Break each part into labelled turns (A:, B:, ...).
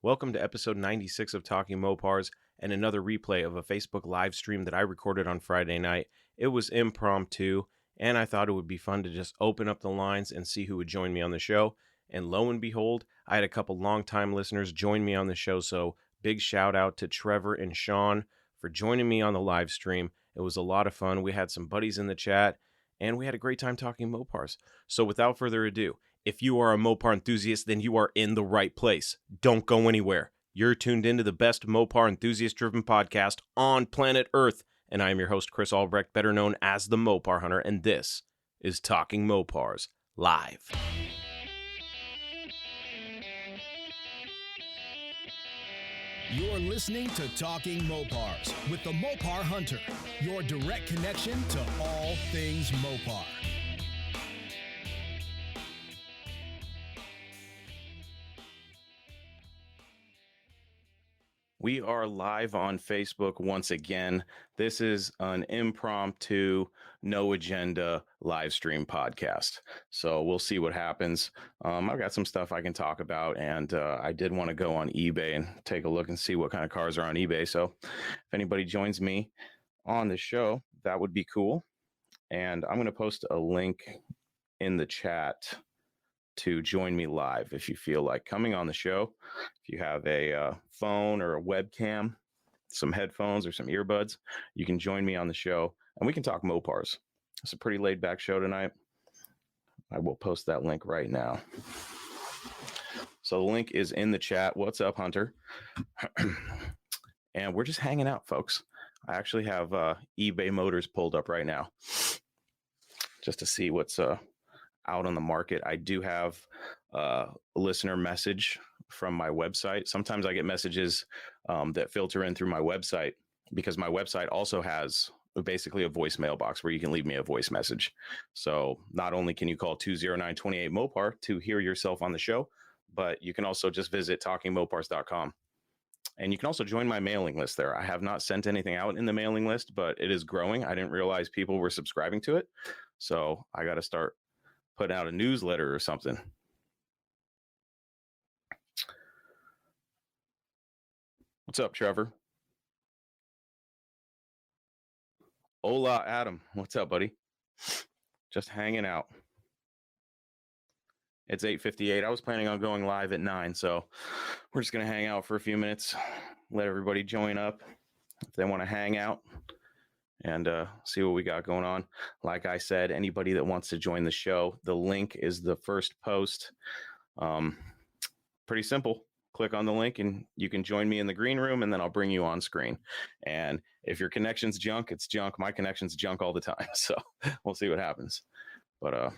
A: Welcome to episode 96 of Talking Mopars and another replay of a Facebook live stream that I recorded on Friday night. It was impromptu, and I thought it would be fun to just open up the lines and see who would join me on the show. And lo and behold, I had a couple longtime listeners join me on the show, so big shout out to Trevor and Sean for joining me on the live stream. It was a lot of fun. We had some buddies in the chat, and we had a great time talking Mopars. So without further ado, if you are a Mopar enthusiast, then you are in the right place. Don't go anywhere. You're tuned into the best Mopar enthusiast-driven podcast on planet Earth, and I am your host, Chris Albrecht, better known as the Mopar Hunter, and this is Talking Mopars Live.
B: You're listening to Talking Mopars with the Mopar Hunter, your direct connection to all things Mopar.
A: We are live on Facebook once again. This is an impromptu, no agenda live stream podcast. So we'll see what happens. I've got some stuff I can talk about, and I did want to go on eBay and take a look and see what kind of cars are on eBay. So if anybody joins me on the show, that would be cool. And I'm going to post a link in the chat to join me live if you feel like coming on the show. If you have a phone or a webcam, some headphones or some earbuds, you can join me on the show and we can talk Mopars. It's a pretty laid back show tonight. I will post that link right now. So the link is in the chat. What's up, Hunter? And we're just hanging out, folks. I actually have eBay Motors pulled up right now just to see what's out on the market. I do have a listener message from my website. Sometimes I get messages that filter in through my website because my website also has basically a voicemail box where you can leave me a voice message. So not only can you call 209-28 Mopar to hear yourself on the show, but you can also just visit talkingmopars.com. And you can also join my mailing list there. I have not sent anything out in the mailing list, but it is growing. I didn't realize people were subscribing to it. So I got to start putting out a newsletter or something. What's up, Trevor? Hola, Adam. What's up, buddy? Just hanging out. It's 8:58. I was planning on going live at 9, so we're just going to hang out for a few minutes, let everybody join up if they want to hang out and see what we got going on. Like I said, anybody that wants to join the show, the link is the first post. Pretty simple. Click on the link and you can join me in the green room, and then I'll bring you on screen. And if your connection's junk, it's junk. My connection's junk all the time. So we'll see what happens. But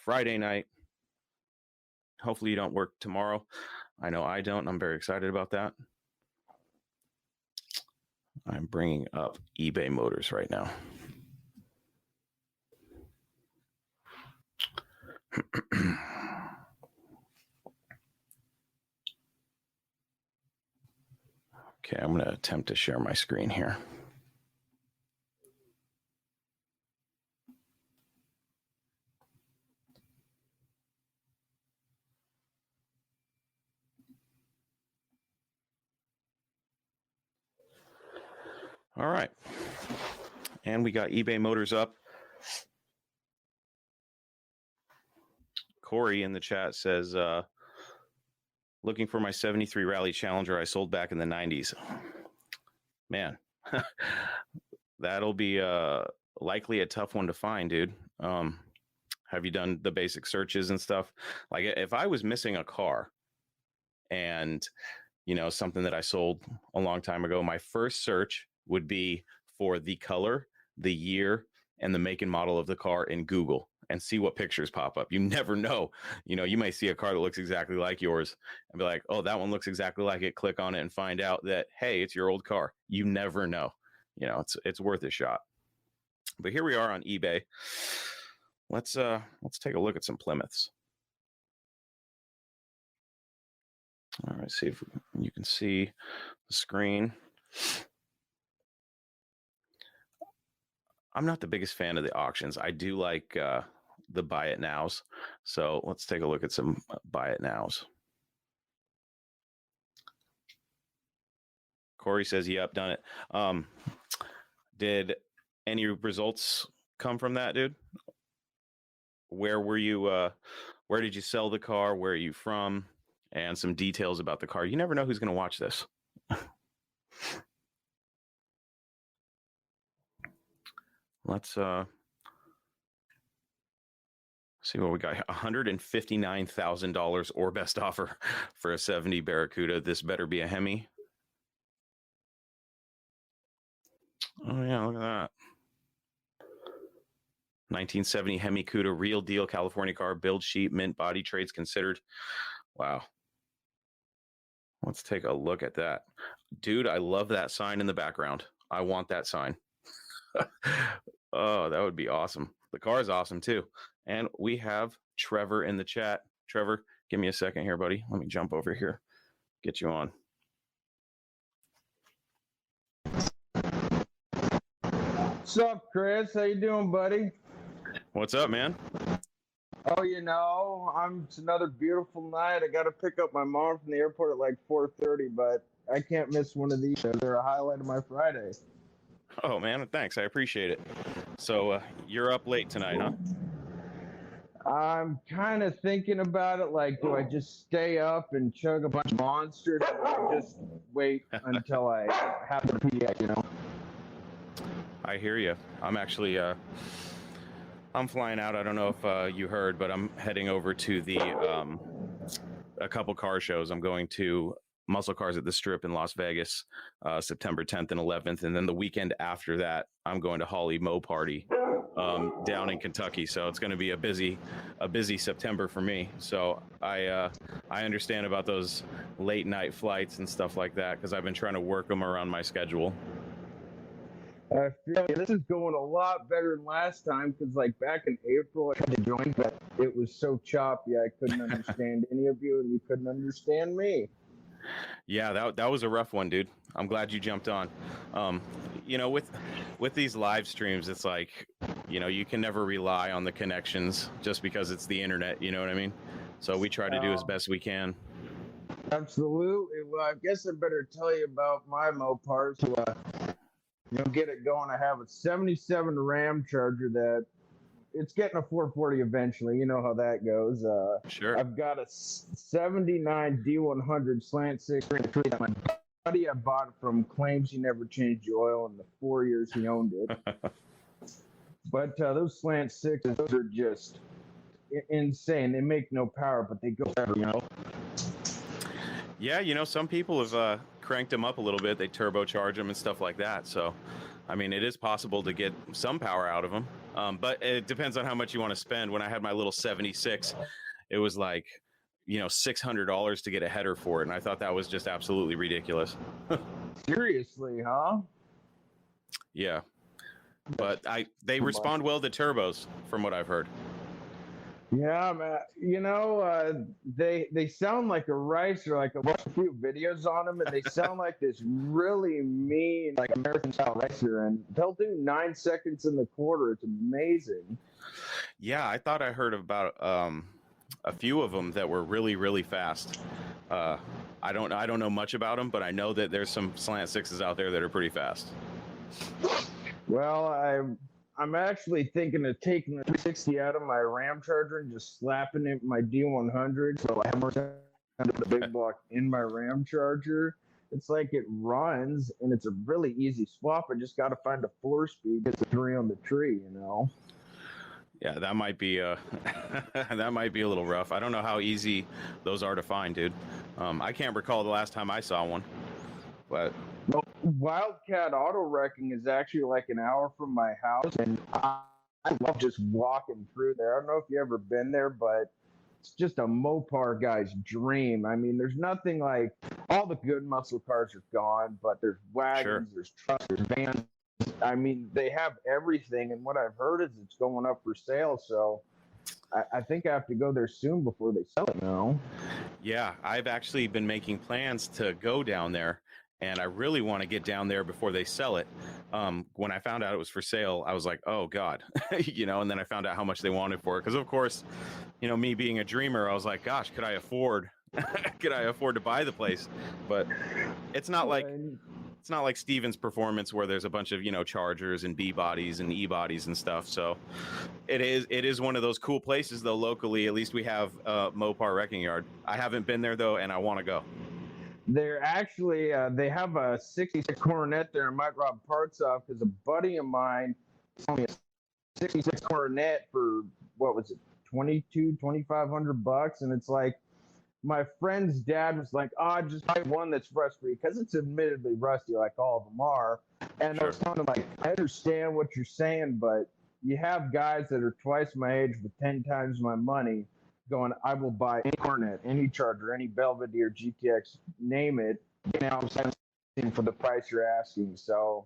A: Friday night, hopefully you don't work tomorrow. I know I don't. I'm very excited about that. I'm bringing up eBay Motors right now. Okay, I'm going to attempt to share my screen here. All right. And we got eBay Motors up. Corey in the chat says, looking for my 73 Rally Challenger I sold back in the 90s. Man, that'll be likely a tough one to find, dude. Have you done the basic searches and stuff? Like if I was missing a car and, you know, something that I sold a long time ago, my first search would be for the color, the year, and the make and model of the car in Google and see what pictures pop up. You never know. You know, you may see a car that looks exactly like yours and be like, oh, that one looks exactly like it. Click on it and find out that, hey, it's your old car. You never know. You know, it's worth a shot. But here we are on eBay. Let's take a look at some Plymouths. All right, see if you can see the screen. I'm not the biggest fan of the auctions. I do like the buy it nows. So let's take a look at some buy it nows. Corey says, yep, done it. Did any results come from that, dude? Where were you? Where did you sell the car? Where are you from? And some details about the car. You never know who's going to watch this. Let's see what we got. $159,000 or best offer for a 70 Barracuda. This better be a Hemi. Oh yeah, look at that. 1970 Hemi Cuda, real deal California car, build sheet, mint, body, trades considered. Wow. Let's take a look at that. Dude, I love that sign in the background. I want that sign. Oh, that would be awesome. The car is awesome too. And we have Trevor in the chat. Trevor, give me a second here, buddy. Let me jump over here. Get you on.
C: What's up, Chris? How you doing, buddy?
A: What's up, man?
C: Oh, it's another beautiful night. I got to pick up my mom from the airport at like 4:30, but I can't miss one of these shows. They're a highlight of my Friday.
A: Oh, man, thanks. I appreciate it. So you're up late tonight, huh?
C: I'm kind of thinking about it. Like, do I just stay up and chug a bunch of monsters, or do I just wait until I have the PDA,
A: I hear you. I'm actually, I'm flying out. I don't know if you heard, but I'm heading over to the, a couple car shows. I'm going to Muscle Cars at the Strip in Las Vegas, September 10th and 11th. And then the weekend after that, I'm going to Holly Mo Party down in Kentucky. So it's going to be a busy September for me. So I understand about those late night flights and stuff like that, because I've been trying to work them around my schedule.
C: I feel this is going a lot better than last time, because like back in April I tried to join, but it was so choppy I couldn't understand any of you, and you couldn't understand me.
A: Yeah, that was a rough one, dude. I'm glad you jumped on. With these live streams, it's like, you can never rely on the connections just because it's the internet. You know what I mean? So we try to do as best we can.
C: Absolutely. Well, I guess I better tell you about my Mopars. Get it going. I have a 77 Ram Charger that it's getting a 440 eventually. You know how that goes.
A: Sure.
C: I've got a 79 D100 slant six that my buddy I bought it from claims he never changed the oil in the 4 years he owned it. But those slant sixes, those are just insane. They make no power, but they go better,
A: Yeah, some people have cranked them up a little bit. They turbocharge them and stuff like that. So, I mean, it is possible to get some power out of them. But it depends on how much you want to spend. When I had my little 76, it was like, $600 to get a header for it. And I thought that was just absolutely ridiculous.
C: Seriously, huh?
A: Yeah. But they respond well to turbos, from what I've heard.
C: Yeah, man. They sound like a racer. Like I watched a few videos on them, and they sound like this really mean, like American style racer. And they'll do 9 seconds in the quarter. It's amazing.
A: Yeah, I thought I heard about a few of them that were really, really fast. I don't know much about them, but I know that there's some slant sixes out there that are pretty fast.
C: Well, I'm actually thinking of taking the 360 out of my Ram Charger and just slapping it with my D100, so I have more under the big block in my Ram Charger. It's like it runs, and it's a really easy swap. I just got to find a 4-speed, get the 3 on the tree,
A: Yeah, that might be that might be a little rough. I don't know how easy those are to find, dude. I can't recall the last time I saw one, but.
C: Well, Wildcat Auto Wrecking is actually like an hour from my house, and I love just walking through there. I don't know if you've ever been there, but it's just a Mopar guy's dream. I mean, there's nothing like all the good muscle cars are gone, but there's wagons, sure. There's trucks, there's vans. I mean, they have everything, and what I've heard is it's going up for sale, so I think I have to go there soon before they sell it now.
A: Yeah, I've actually been making plans to go down there. And I really want to get down there before they sell it. When I found out it was for sale, I was like, oh, God, and then I found out how much they wanted for it. Because, of course, me being a dreamer, I was like, gosh, could I afford to buy the place? But it's not like it's not like Steven's Performance where there's a bunch of, Chargers and B bodies and E bodies and stuff. So it is one of those cool places though. Locally, at least we have Mopar Wrecking Yard. I haven't been there though, and I want to go.
C: They're actually they have a 66 Coronet there in might rob parts off because a buddy of mine sold me a 66 Coronet for what was it, $2,500, and it's like my friend's dad was like, "Oh, just buy one that's rust free," because it's admittedly rusty, like all of them are. And I was telling him, like, I understand what you're saying, but you have guys that are twice my age with 10 times my money going, I will buy any Coronet, any Charger, any Belvedere, GTX, name it, for the price you're asking. So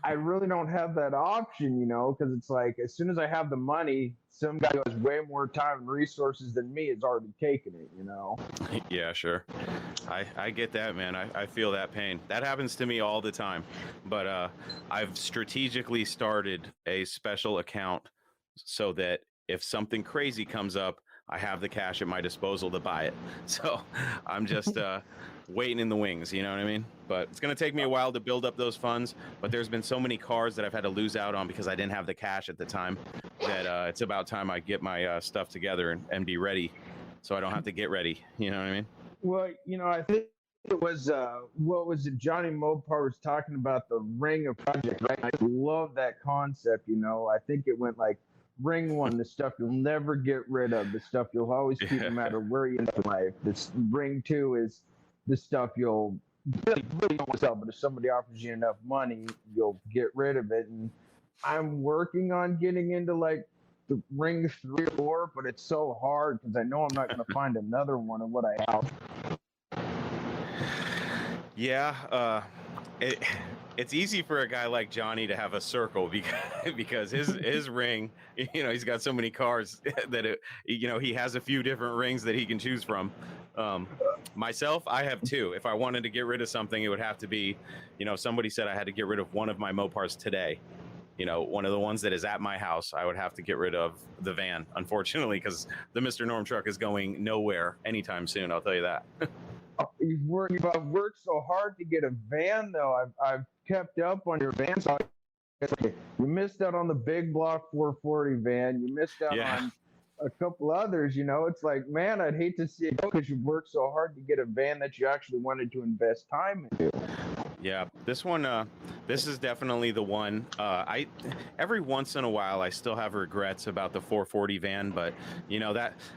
C: I really don't have that option, because it's like as soon as I have the money, some guy who has way more time and resources than me has already taken it,
A: Yeah, sure. I get that, man. I feel that pain. That happens to me all the time. But I've strategically started a special account so that if something crazy comes up, I have the cash at my disposal to buy it. So I'm just waiting in the wings, you know what I mean? But it's going to take me a while to build up those funds. But there's been so many cars that I've had to lose out on because I didn't have the cash at the time that it's about time I get my stuff together and be ready so I don't have to get ready. You know what I mean?
C: Well, I think it was, what was it? Johnny Mopar was talking about the ring of project, right? I love that concept, I think it went like, ring one, the stuff you'll never get rid of, the stuff you'll always keep no matter where you end up in life. This ring two is the stuff you'll really don't want to sell, but if somebody offers you enough money, you'll get rid of it. And I'm working on getting into like the ring 3 or 4, but it's so hard because I know I'm not going to find another one of what I have.
A: Yeah, it's easy for a guy like Johnny to have a circle because his ring, he's got so many cars that he has a few different rings that he can choose from. Myself, I have 2. If I wanted to get rid of something, it would have to be, somebody said I had to get rid of one of my Mopars today. One of the ones that is at my house. I would have to get rid of the van, unfortunately, because the Mr. Norm truck is going nowhere anytime soon. I'll tell you that.
C: You've worked so hard to get a van, though. I've kept up on your van. So you missed out on the big block 440 van. You missed out on a couple others. It's like, man, I'd hate to see it go because you worked so hard to get a van that you actually wanted to invest time into.
A: Yeah, this one, this is definitely the one. Every once in a while, I still have regrets about the 440 van, but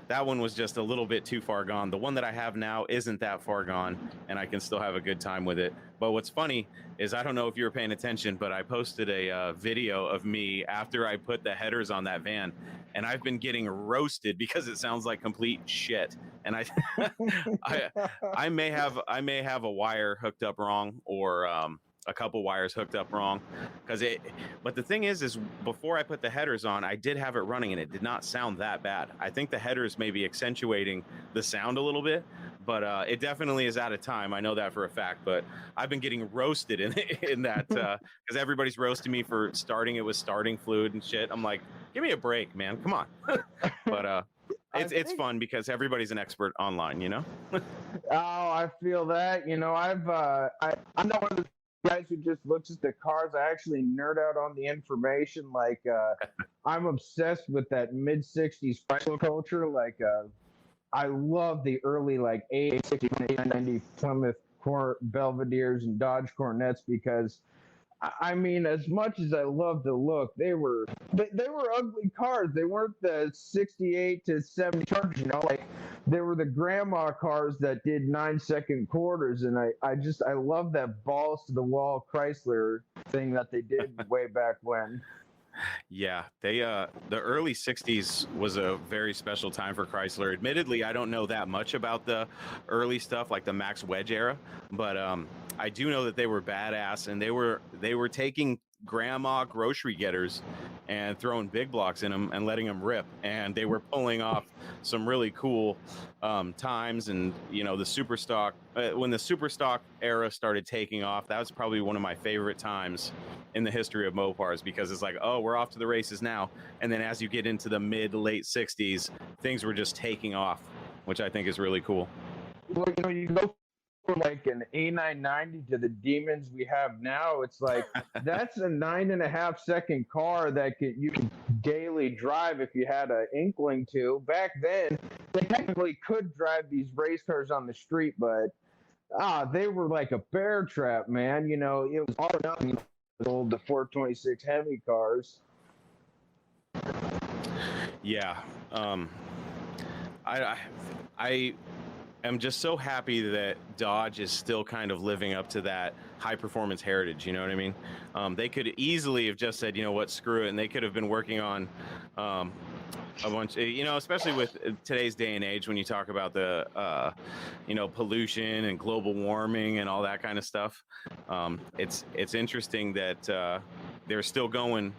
A: that one was just a little bit too far gone. The one that I have now isn't that far gone, and I can still have a good time with it. But what's funny is, I don't know if you were paying attention, but I posted a video of me after I put the headers on that van, and I've been getting roasted because it sounds like complete shit. And I may have a wire hooked up wrong, or a couple wires hooked up wrong, but the thing is before I put the headers on, I did have it running and it did not sound that bad. I think the headers may be accentuating the sound a little bit, but it definitely is out of time. I know that for a fact, but I've been getting roasted in that because everybody's roasting me for starting it with starting fluid and shit. I'm like, give me a break, man. Come on. But it's fun because everybody's an expert online,
C: Oh, I feel that. I'm not one of the guys who just looks at the cars. I actually nerd out on the information. Like, I'm obsessed with that mid-60s Chrysler culture. Like, I love the early, like, 860, 890 Plymouth Belvederes and Dodge Coronets because, I mean, as much as I love the look, they were ugly cars. They weren't the 68 to 70 Chargers, like they were the grandma cars that did 9-second quarters. And I love that balls to the wall Chrysler thing that they did way back when.
A: Yeah, they the early 60s was a very special time for Chrysler. Admittedly, I don't know that much about the early stuff like the Max Wedge era, but I do know that they were badass, and they were taking grandma grocery getters and throwing big blocks in them and letting them rip, and they were pulling off some really cool times. And the super stock, when the super stock era started taking off, that was probably one of my favorite times in the history of Mopars, because it's like, oh, we're off to the races now. And then as you get into the mid late 60s, things were just taking off, which I think is really cool.
C: Well, you go like an A990 to the demons we have now. It's like that's a 9.5 second car that you can daily drive if you had an inkling to. Back then, they technically could drive these race cars on the street, but they were like a bear trap, man. You know, it was all or nothing. The 426 Hemi cars.
A: Yeah. I am just so happy that Dodge is still kind of living up to that high performance heritage. You know what I mean? They could easily have just said, you know what, screw it. And they could have been working on a bunch, you know, especially with today's day and age, when you talk about the, you know, pollution and global warming and all that kind of stuff. It's interesting that they're still going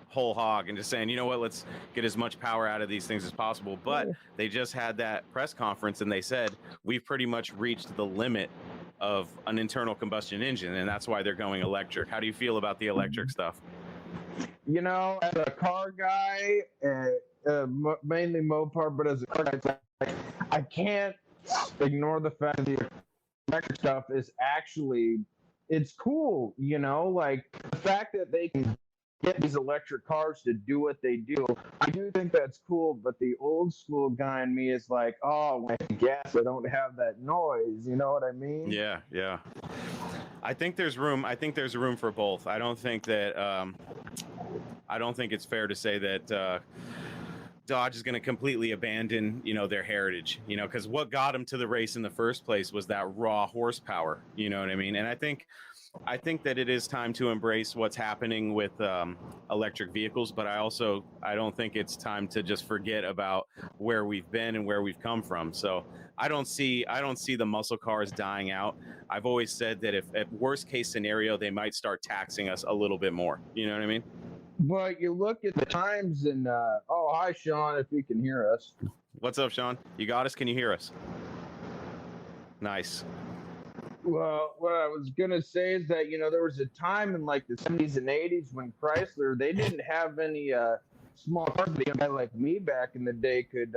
A: whole hog and just saying, you know what, let's get as much power out of these things as possible. But they just had that press conference and they said, we've pretty much reached the limit of an internal combustion engine, and that's why they're going electric. How do you feel about the electric stuff?
C: You know, as a car guy, mainly Mopar, but as a car guy, I can't ignore the fact that the electric stuff is actually, it's cool, you know, like the fact that they can get these electric cars to do what they do. I do think that's cool, but the old school guy in me is like, oh, when I gas, I don't have that noise. You know what I mean?
A: Yeah, yeah. I think there's room. I think there's room for both. I don't think that. I don't think it's fair to say that Dodge is going to completely abandon, you know, their heritage. You know, because what got them to the race in the first place was that raw horsepower. You know what I mean? And I think that it is time to embrace what's happening with electric vehicles, but I don't think it's time to just forget about where we've been and where we've come from. So I don't see the muscle cars dying out. I've always said that if at worst case scenario, they might start taxing us a little bit more. You know what I mean?
C: But you look at the times and, oh, hi, Sean, if you can hear us.
A: What's up, Sean? You got us? Can you hear us? Nice.
C: Well, what I was going to say is that, you know, there was a time in like the 70s and 80s when Chrysler, they didn't have any small cars. A guy like me back in the day could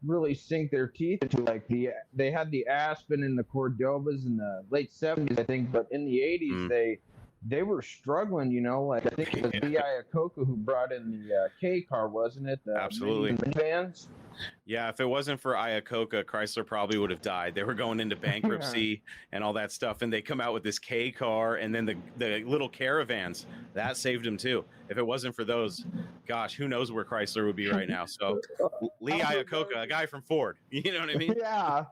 C: really sink their teeth into. Like they had the Aspen and the Cordovas in the late 70s, I think, but in the 80s, they were struggling, you know, like I think it was the Iacocca who brought in the K car, wasn't it?
A: Absolutely.
C: Vans.
A: Yeah, if it wasn't for Iacocca, Chrysler probably would have died. They were going into bankruptcy and all that stuff, and they come out with this K car and then the little caravans. That saved them too. If it wasn't for those, gosh, who knows where Chrysler would be right now. So Lee Iacocca, a guy from Ford, you know what I mean?
C: Yeah,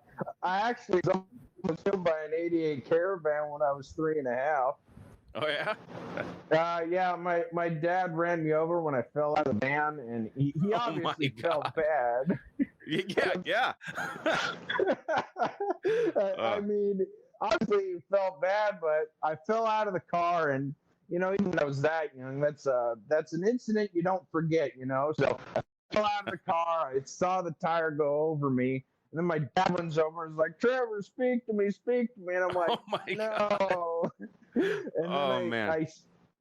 C: I actually was hit by an 88 Caravan when I was 3.5.
A: Oh yeah.
C: Yeah, my dad ran me over when I fell out of the van, and he obviously felt bad.
A: Yeah.
C: I mean, obviously he felt bad, but I fell out of the car, and you know, even though it was that young, that's an incident you don't forget, you know. So I fell out of the car, I saw the tire go over me. And then my dad runs over and is like, Trevor, speak to me. And I'm like, no. And then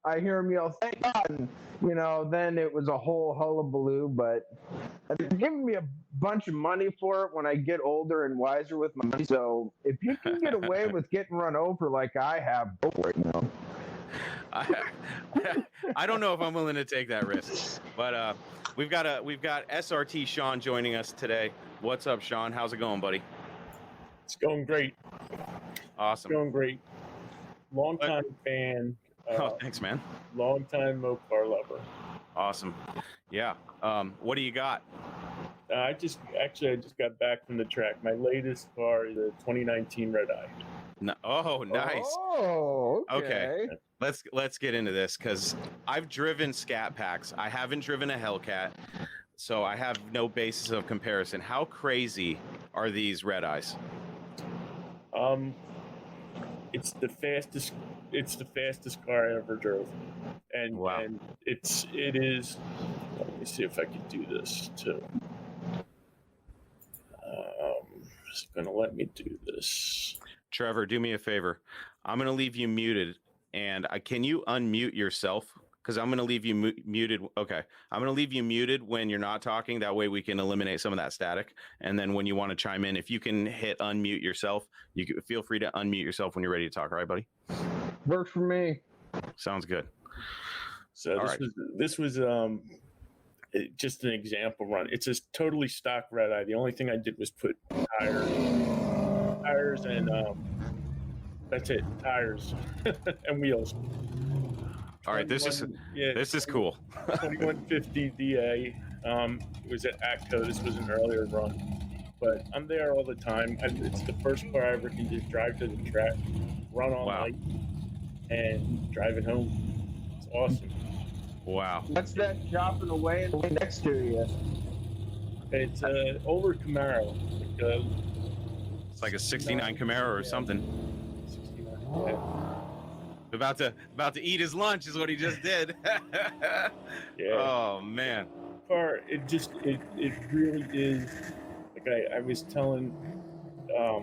C: I hear him yell, thank God. And, you know, then it was a whole hullabaloo. But they're giving me a bunch of money for it when I get older and wiser with my money. So if you can get away with getting run over like I have, go for it, you know.
A: I don't know if I'm willing to take that risk, but we've got SRT Sean joining us today. What's up, Sean? How's it going, buddy?
D: It's going great.
A: Awesome.
D: It's going great. Long time fan.
A: Oh, thanks, man.
D: Long time Mopar lover.
A: Awesome. Yeah. What do you got?
D: I just got back from the track. My latest car is a 2019 Red Eye.
A: No, oh, nice.
C: Oh, okay.
A: Let's get into this because I've driven Scat Packs. I haven't driven a Hellcat, so I have no basis of comparison. How crazy are these Red Eyes?
D: It's the fastest car I ever drove, and
A: wow.
D: And it is. Let me see if I can do this too. It's gonna let me do this.
A: Trevor, do me a favor. I'm gonna leave you muted, and can you unmute yourself because I'm going to leave you muted. Okay. I'm going to leave you muted when you're not talking. That way we can eliminate some of that static. And then when you want to chime in, if you can hit unmute yourself, you can feel free to unmute yourself when you're ready to talk. All right, buddy?
C: Works for me.
A: Sounds good.
D: So this was just an example run. It's a totally stock red eye. The only thing I did was put tires and that's it, tires and wheels.
A: All right, this is cool.
D: 2150 DA. It was at ACTO. This was an earlier run, but I'm there all the time. It's the first car I ever can just drive to the track, run all night, and drive it home. It's awesome.
A: Wow.
C: What's that chopping away and way next to you?
D: It's an older Camaro.
A: It's like a 69 Camaro or something.
D: 69. Yeah.
A: About to eat his lunch is what he just did.
D: Yeah.
A: Oh man.
D: Car, it really is. Like I was telling.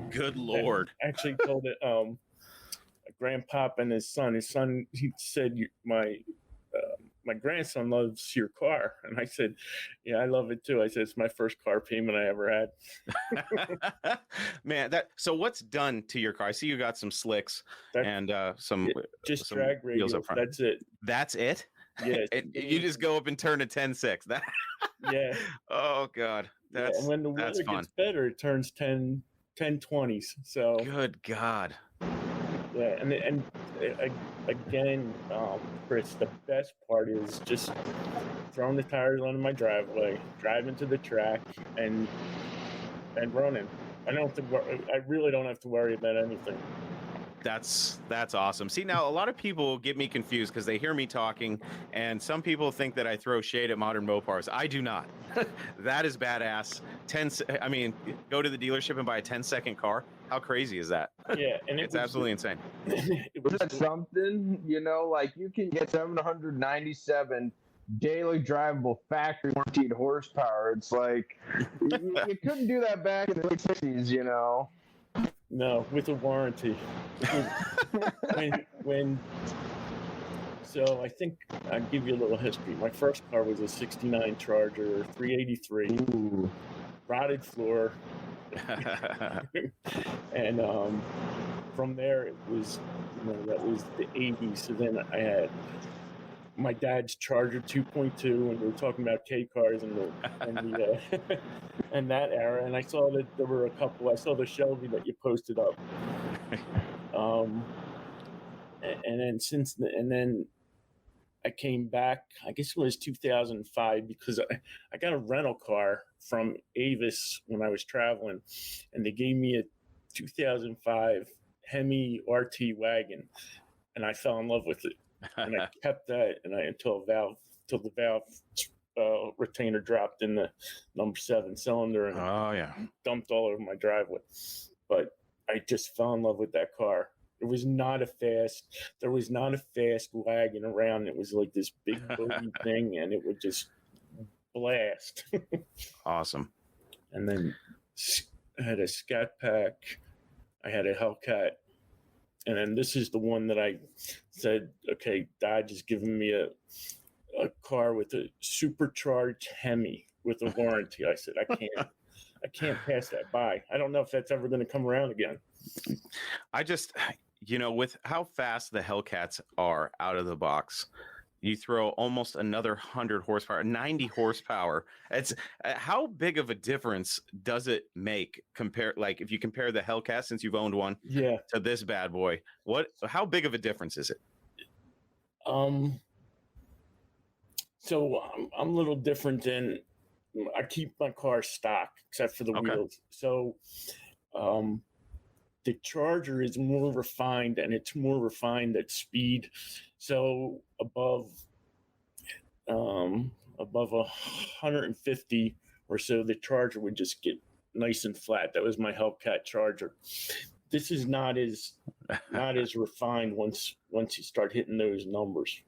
A: Good Lord.
D: I actually told it. Grandpop and his son. His son, he said, my grandson loves your car, and I said, yeah, I love it too. I said it's my first car payment I ever had.
A: Man, so what's done to your car? I see you got some slicks and some
D: drag radials up front. That's it.
A: That's it.
D: Yeah.
A: You just go up and turn a 10.6.
D: Yeah.
A: Oh God, that's
D: and when the weather gets better, it turns 10/20s. So
A: good God.
D: Yeah, and again, Chris, the best part is just throwing the tires onto my driveway, driving to the track, and running. I really don't have to worry about anything.
A: That's awesome. See, now a lot of people get me confused because they hear me talking, and some people think that I throw shade at modern Mopars. I do not. That is badass. Go to the dealership and buy a 10-second car. How crazy is that?
D: Yeah, and
A: it's absolutely insane.
C: Was that something? Like you can get 797 daily drivable factory warranted horsepower. It's like you couldn't do that back in the late 60s.
D: No, with a warranty. So I think I'll give you a little history. My first car was a 69 Charger, 383,
C: Ooh.
D: rotted floor. And from there it was, that was the 80s. So then I had my dad's Charger 2.2, and we were talking about K cars and and that era. And I saw that there were a couple. I saw the Shelby that you posted up. And then I came back. I guess it was 2005 because I got a rental car from Avis when I was traveling, and they gave me a 2005 Hemi RT wagon, and I fell in love with it. And I kept that, and until the valve retainer dropped in the number 7 cylinder, and dumped all over my driveway. But I just fell in love with that car. There was not a fast wagon around. It was like this big bogey thing, and it would just blast.
A: Awesome.
D: And then I had a Scat Pack. I had a Hellcat. And then this is the one that I said, okay, Dodge is giving me a car with a supercharged Hemi with a warranty. I said, I can't pass that by. I don't know if that's ever going to come around again.
A: I just, with how fast the Hellcats are out of the box, you throw almost another 100 horsepower, 90 horsepower. It's how big of a difference does it make if you compare the Hellcat, since you've owned one, to this bad boy? How big of a difference is it?
D: So I'm a little different in I keep my car stock except for the wheels. So the Charger is more refined, and it's more refined at speed. So above 150 or so, the Charger would just get nice and flat. That was my Hellcat Charger. This is not as refined once you start hitting those numbers.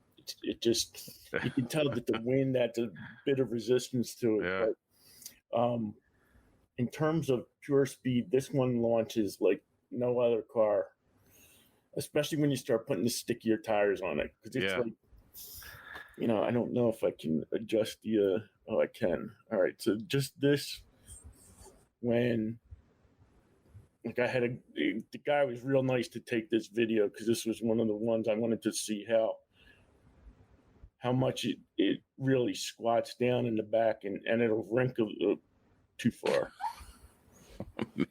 D: It just, you can tell that the wind adds a bit of resistance to it.
A: Yeah.
D: But in terms of pure speed, this one launches like no other car, especially when you start putting the stickier tires on it, because it's like I don't know if I can adjust the. Oh, I can. All right. So just this when. Like the guy was real nice to take this video because this was one of the ones I wanted to see how much it really squats down in the back and it'll wrinkle too far.
A: Man.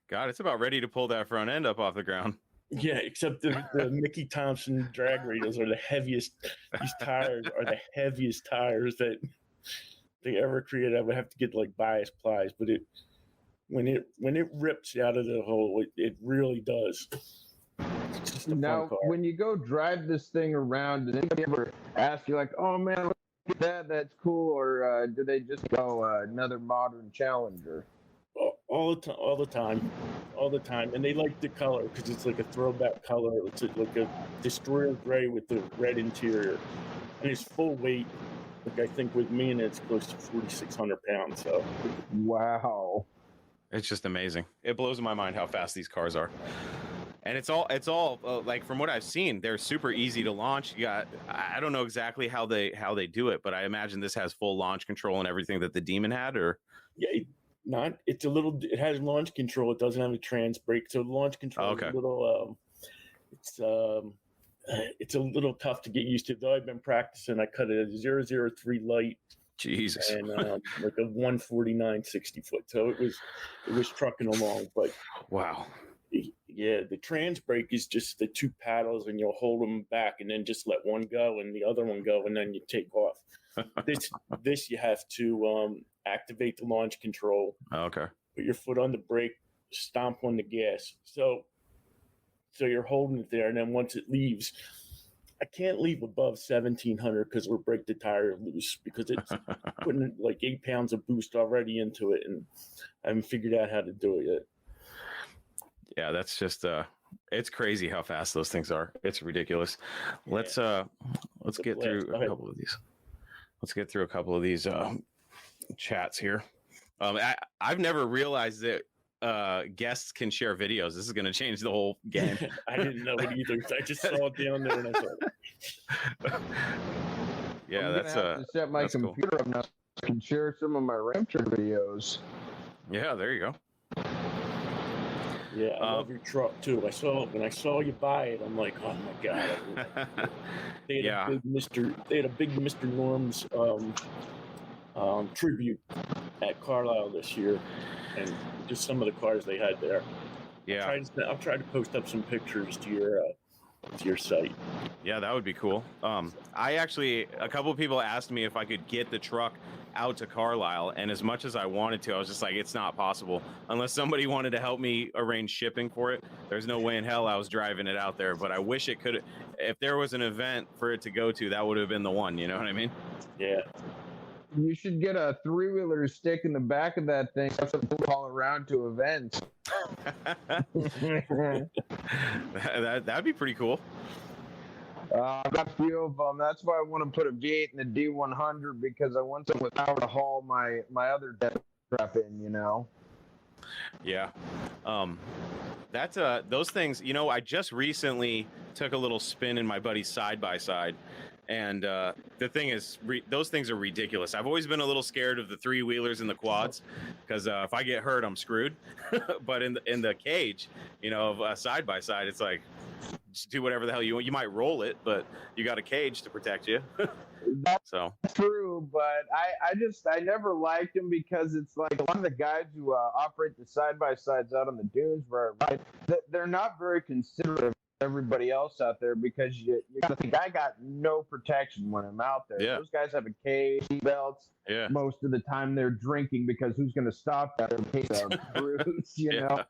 A: God, it's about ready to pull that front end up off the ground.
D: Yeah, except the Mickey Thompson drag radials are the heaviest. These tires are the heaviest tires that they ever created. I would have to get like bias plies, but when it rips out of the hole, it really does. It's just a
C: Now,
D: fun car.
C: when you go drive this thing around, does anybody ever ask you like, "Oh man, look at that, that's cool," or do they just go another modern Challenger?
D: All the time, and they like the color because it's like a throwback color. It's like a destroyer gray with the red interior, and it's full weight. Like I think with me, and it's close to 4,600 pounds. So
C: Wow.
A: It's just amazing. It blows my mind how fast these cars are. And it's all like from what I've seen, they're super easy to launch. I don't know exactly how they do it, but I imagine this has full launch control and everything that the Demon had, or
D: yeah, it has launch control. It doesn't have a trans brake, so launch control is a little it's a little tough to get used to. Though I've been practicing, I cut a 003 light.
A: Jesus.
D: And like a 149 60 foot. So it was trucking along, but
A: wow.
D: Yeah, the trans brake is just the two paddles and you'll hold them back and then just let one go and the other one go and then you take off. This you have to activate the launch control.
A: Okay.
D: Put your foot on the brake, stomp on the gas. So you're holding it there, and then once it leaves, I can't leave above 1,700 because we'll break the tire loose because it's putting like 8 pounds of boost already into it, and I haven't figured out how to do it yet.
A: Yeah, that's just it's crazy how fast those things are. It's ridiculous.
D: Yeah.
A: Let's get through a couple of these. Let's get through a couple of these chats here. I've never realized that guests can share videos. This is going to change the whole game.
D: I didn't know it either. I just saw it down there and I saw it.
A: Yeah,
C: I'm
A: that's
C: gonna have to set my computer
A: cool.
C: up now so I can share some of my Raptor videos.
A: Yeah, there you go.
D: Yeah, I love your truck too. When I saw you buy it, I'm like, oh my god. They had a big Mr. Norm's tribute at Carlisle this year, and just some of the cars they had there.
A: Yeah,
D: I'll try to post up some pictures to your site.
A: Yeah, that would be cool. A couple of people asked me if I could get the truck out to Carlisle, and as much as I wanted to, I was just like, it's not possible unless somebody wanted to help me arrange shipping for it. There's no way in hell I was driving it out there, but I wish it could. If there was an event for it to go to, that would have been the one. You know what I mean?
D: Yeah.
C: You should get a 3-wheeler stick in the back of that thing. Have some people call around to events.
A: That'd be pretty cool.
C: I've got a few of them. That's why I want to put a V8 in the D100 because I want something with power to haul my other death trap in, you know?
A: Yeah. That's those things, you know, I just recently took a little spin in my buddy's side-by-side. And the thing is, those things are ridiculous. I've always been a little scared of the 3-wheelers and the quads because if I get hurt, I'm screwed. But in the cage, you know, of a side-by-side, it's like, just do whatever the hell you want. You might roll it, but you got a cage to protect you.
C: That's
A: so
C: true, but I never liked them because it's like a lot of the guys who operate the side-by-sides out on the dunes where they're not very considerate of everybody else out there because you gotta think I got no protection when I'm out there.
A: Yeah.
C: Those guys have a cage, belts.
A: yeah,
C: Most of the time they're drinking because who's going to stop that in case of bruise, you know?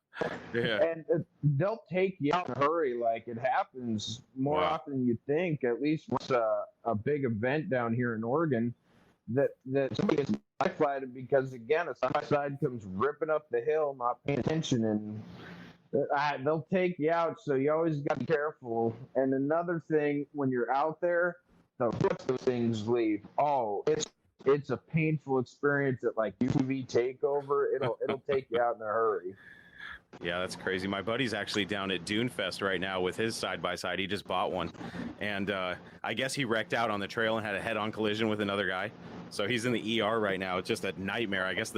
A: yeah,
C: And they'll take you out in a hurry. Like it happens more
A: Wow.
C: often than you think. At least once a big event down here in Oregon that somebody gets flighted because again a side comes ripping up the hill, not paying attention, and they'll take you out. So you always got to be careful. And another thing, when you're out there, the roots those things leave. Oh, it's a painful experience at like UV takeover. It'll take you out in a hurry.
A: Yeah, that's crazy. My buddy's actually down at Dune Fest right now with his side-by-side. He just bought one. And I guess he wrecked out on the trail and had a head-on collision with another guy. So he's in the ER right now. It's just a nightmare. I guess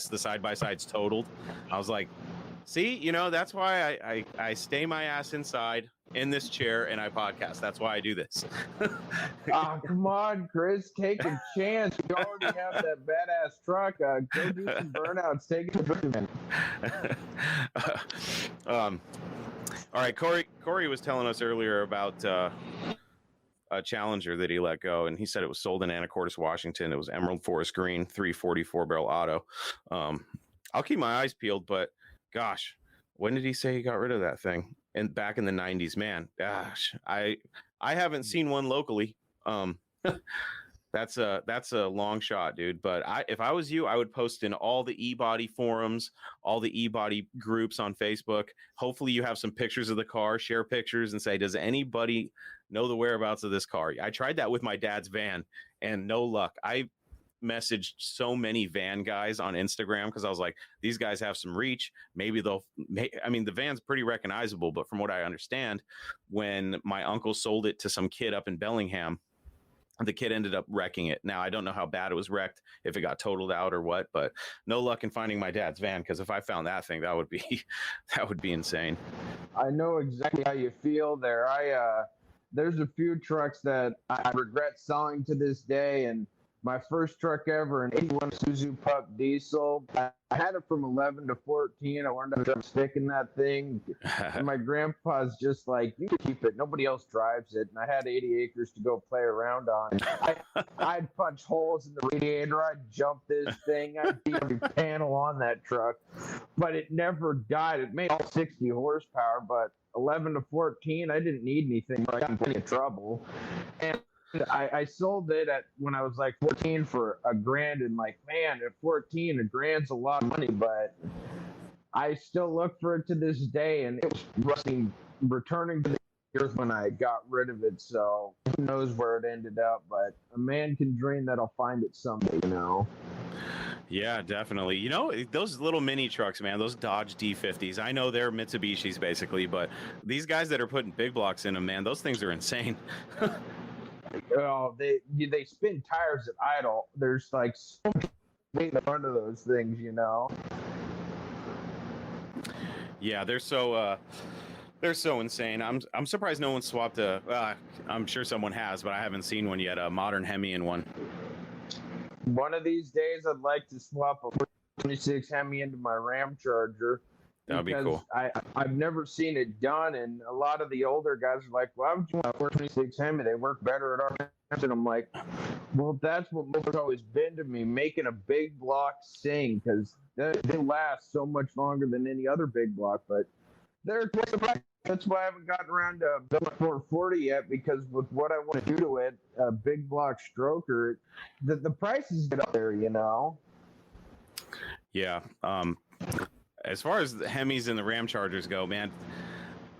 A: the side-by-side's totaled. I was like, see, you know, that's why I stay my ass inside in this chair and I podcast. That's why I do this.
C: Come on, Chris, take a chance. You already have that badass truck. Go do some burnouts. Take it to Brickman.
A: All right, Corey was telling us earlier about a Challenger that he let go, and he said it was sold in Anacortes, Washington. It was Emerald Forest Green, 344 barrel auto. I'll keep my eyes peeled, but gosh, when did he say he got rid of that thing? And back in the 90s, man. Gosh, I haven't seen one locally. That's a long shot, dude. But if I was you, I would post in all the e-body forums, all the e-body groups on Facebook. Hopefully you have some pictures of the car, share pictures and say, does anybody know the whereabouts of this car? I tried that with my dad's van and no luck. I messaged so many van guys on Instagram because I was like, these guys have some reach. Maybe the van's pretty recognizable, but from what I understand, when my uncle sold it to some kid up in Bellingham, the kid ended up wrecking it. Now, I don't know how bad it was wrecked, if it got totaled out or what, but no luck in finding my dad's van, because if I found that thing, that would be insane.
C: I know exactly how you feel there. There's a few trucks that I regret selling to this day, and my first truck ever, an 81 Suzu Pup diesel. I had it from 11 to 14. I wound up sticking that thing. And my grandpa's just like, you can keep it. Nobody else drives it. And I had 80 acres to go play around on. I'd punch holes in the radiator. I'd jump this thing. I'd beat every panel on that truck. But it never died. It made all 60 horsepower. But 11 to 14, I didn't need anything. I got in plenty of trouble. And I sold it when I was like 14 for $1,000, and like, man, at 14, $1,000's a lot of money, but I still look for it to this day, and it was rusting, returning to the earth when I got rid of it. So who knows where it ended up, but a man can dream that I'll find it someday, you know.
A: Yeah, definitely. You know, those little mini trucks, man, those Dodge D50s, I know they're Mitsubishis basically, but these guys that are putting big blocks in them, man, those things are insane.
C: Oh, they spin tires at idle. There's like so much weight in the front of those things, you know.
A: Yeah, they're so insane. I'm surprised no one swapped I'm sure someone has, but I haven't seen one yet. A modern Hemi in one.
C: One of these days, I'd like to swap a 26 Hemi into my Ram Charger.
A: That would be cool.
C: I've never seen it done, and a lot of the older guys are like, "Why would you want a 426 Hemi? They work better at our times." And I'm like, "Well, that's what Mopar's always been to me, making a big block sing, because they last so much longer than any other big block." But they're twice the price. That's why I haven't gotten around to building a 440 yet, because with what I want to do to it, a big block stroker, the prices get up there, you know.
A: Yeah. As far as the Hemis and the Ram Chargers go, man,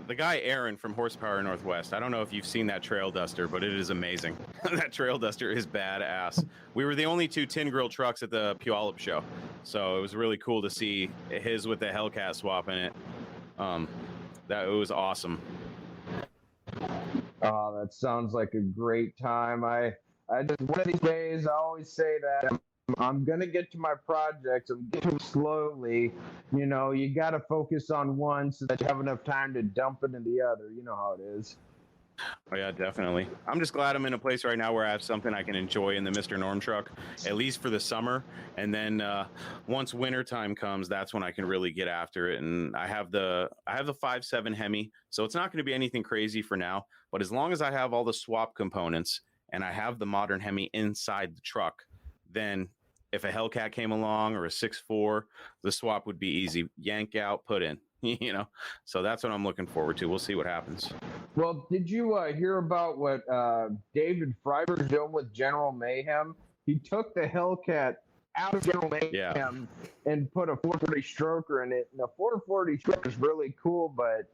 A: the guy Aaron from Horsepower Northwest, I don't know if you've seen that trail duster, but it is amazing. That trail duster is badass. We were the only two tin grill trucks at the Puyallup show, so it was really cool to see his with the Hellcat swap in it. It was awesome.
C: Oh, that sounds like a great time. I just, one of these days, I always say that I'm going to get to my projects. I'm getting them slowly. You know, you got to focus on one so that you have enough time to dump into the other. You know how it is.
A: Oh, yeah, definitely. I'm just glad I'm in a place right now where I have something I can enjoy in the Mr. Norm truck, at least for the summer. And then once winter time comes, that's when I can really get after it. And I have the 5.7 Hemi, so it's not going to be anything crazy for now. But as long as I have all the swap components and I have the modern Hemi inside the truck, then if a Hellcat came along or a 6.4, the swap would be easy. Yank out, put in, you know? So that's what I'm looking forward to. We'll see what happens.
C: Well, did you hear about what David Freiberg's doing with General Mayhem? He took the Hellcat out of General Mayhem and put a 440 stroker in it. And the 440 stroker is really cool, but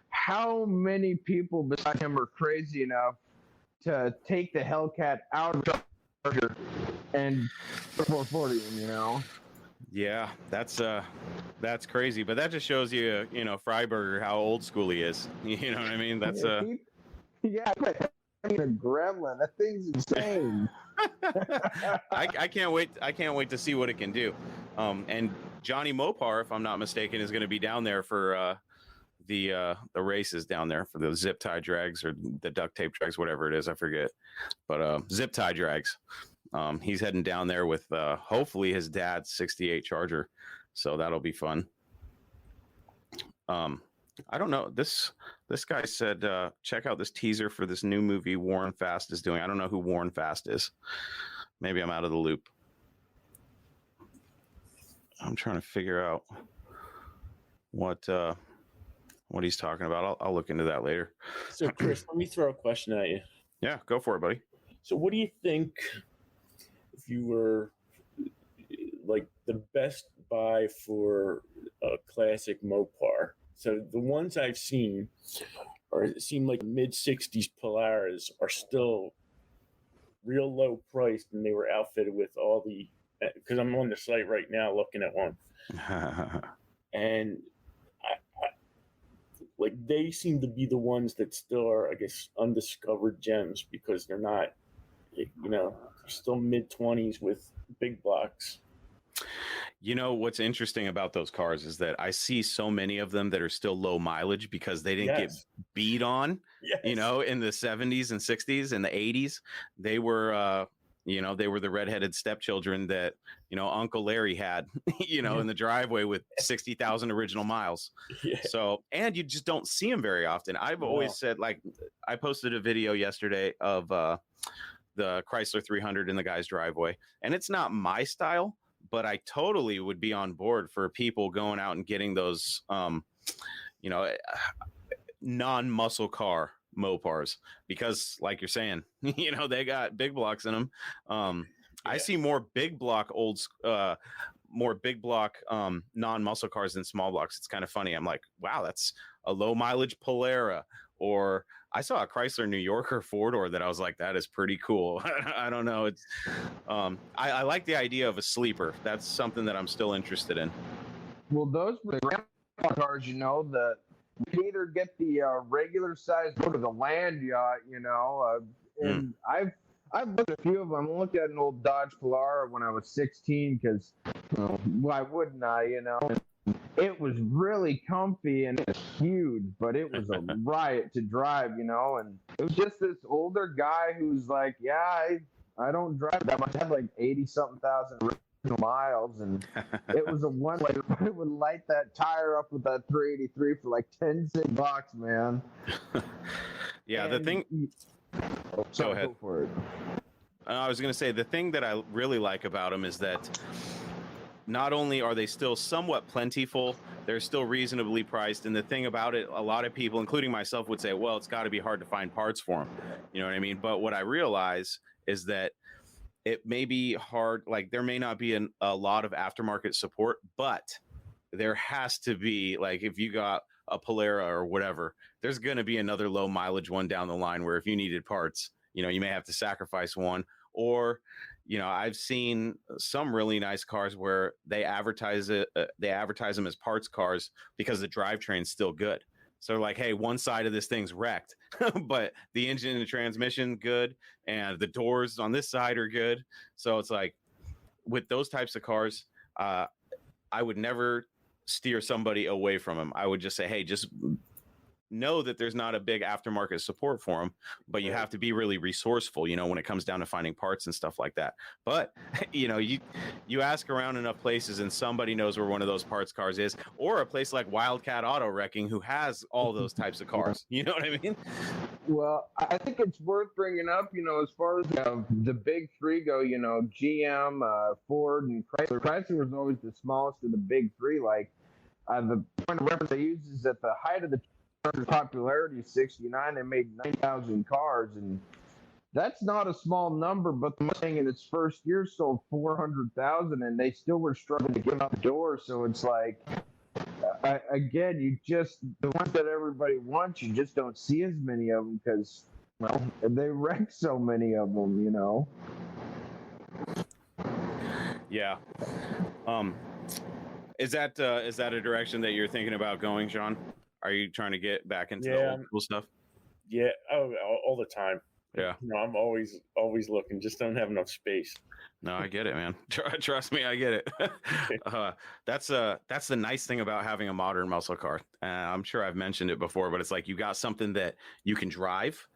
C: how many people beside him are crazy enough to take the Hellcat out of the Charger and 440, you know?
A: Yeah, that's crazy. But that just shows you, Freiberger, how old school he is. You know what I mean? That's
C: Yeah, a gremlin. That thing's insane.
A: I can't wait. I can't wait to see what it can do. And Johnny Mopar, if I'm not mistaken, is going to be down there for the races down there for the zip tie drags or the duct tape drags, whatever it is, I forget. But zip tie drags. He's heading down there with hopefully his dad's '68 Charger, so that'll be fun. I don't know. This guy said check out this teaser for this new movie Warren Fast is doing. I don't know who Warren Fast is. Maybe I'm out of the loop. I'm trying to figure out what he's talking about. I'll look into that later.
D: So, Chris, let me throw a question at you.
A: Yeah, go for it, buddy.
D: So, what do you think if you were like the best buy for a classic Mopar? So, the ones I've seen seem like mid-60s Polaris are still real low priced, and they were outfitted with all the, because I'm on the site right now looking at one. And like they seem to be the ones that still are, I guess, undiscovered gems because they're not, they're still mid-20s with big blocks.
A: You know, what's interesting about those cars is that I see so many of them that are still low mileage because they didn't get beat on, in the 70s and 60s and the 80s. They were, they were the redheaded stepchildren that, Uncle Larry had, in the driveway with 60,000 original miles. Yeah. So, and you just don't see them very often. I've always said, like, I posted a video yesterday of the Chrysler 300 in the guy's driveway, and it's not my style, but I totally would be on board for people going out and getting those, non-muscle car Mopars, because like you're saying, they got big blocks in them. I see more big block non-muscle cars than small blocks. It's kind of funny. I'm like, wow, that's a low mileage Polara. Or I saw a Chrysler New Yorker four-door that I was like, that is pretty cool. I don't know. It's I like the idea of a sleeper. That's something that I'm still interested in.
C: Well, those were the grandpa cars, that you either get the regular size, go to the land yacht, and I've looked at a few of them. I looked at an old Dodge Polara when I was 16 because why wouldn't I, It was really comfy and it was huge, but it was a riot to drive, and it was just this older guy who's like, yeah, I don't drive that much. I had like 80-something thousand original miles, and it was a one-way. It would light that tire up with that 383 for like $10 man.
A: Yeah, and the thing. Go ahead.
C: Go for it.
A: I was going to say, the thing that I really like about them is that not only are they still somewhat plentiful, they're still reasonably priced. And the thing about it, a lot of people, including myself, would say, well, it's got to be hard to find parts for them. You know what I mean? But what I realize is that it may be hard. Like, there may not be a lot of aftermarket support, but there has to be, like, if you got a Polara or whatever, there's going to be another low mileage one down the line where if you needed parts, you may have to sacrifice one. Or, I've seen some really nice cars where they advertise them as parts cars because the drivetrain's still good. So like, hey, one side of this thing's wrecked, but the engine and the transmission good, and the doors on this side are good. So it's like, with those types of cars, I would never steer somebody away from them. I would just say, hey, just know that there's not a big aftermarket support for them, but you have to be really resourceful, when it comes down to finding parts and stuff like that. But, you ask around enough places and somebody knows where one of those parts cars is, or a place like Wildcat Auto Wrecking who has all those types of cars. You know what I mean?
C: Well, I think it's worth bringing up, as far as the big three go, GM, Ford, and Chrysler. Chrysler was always the smallest of the big three. Like, the point of reference I use is at the height of the popularity, 69, they made 9,000 cars, and that's not a small number. But the Mustang in its first year sold 400,000, and they still were struggling to get out the door. So it's like, again, the ones that everybody wants, you just don't see as many of them because, they wreck so many of them,
A: Yeah. Is that a direction that you're thinking about going, Sean? Are you trying to get back into the old school stuff?
D: Yeah. Oh, all the time.
A: Yeah.
D: You know, I'm always looking. Just don't have enough space.
A: No, I get it, man. Trust me, I get it. That's the nice thing about having a modern muscle car. I'm sure I've mentioned it before, but it's like you got something that you can drive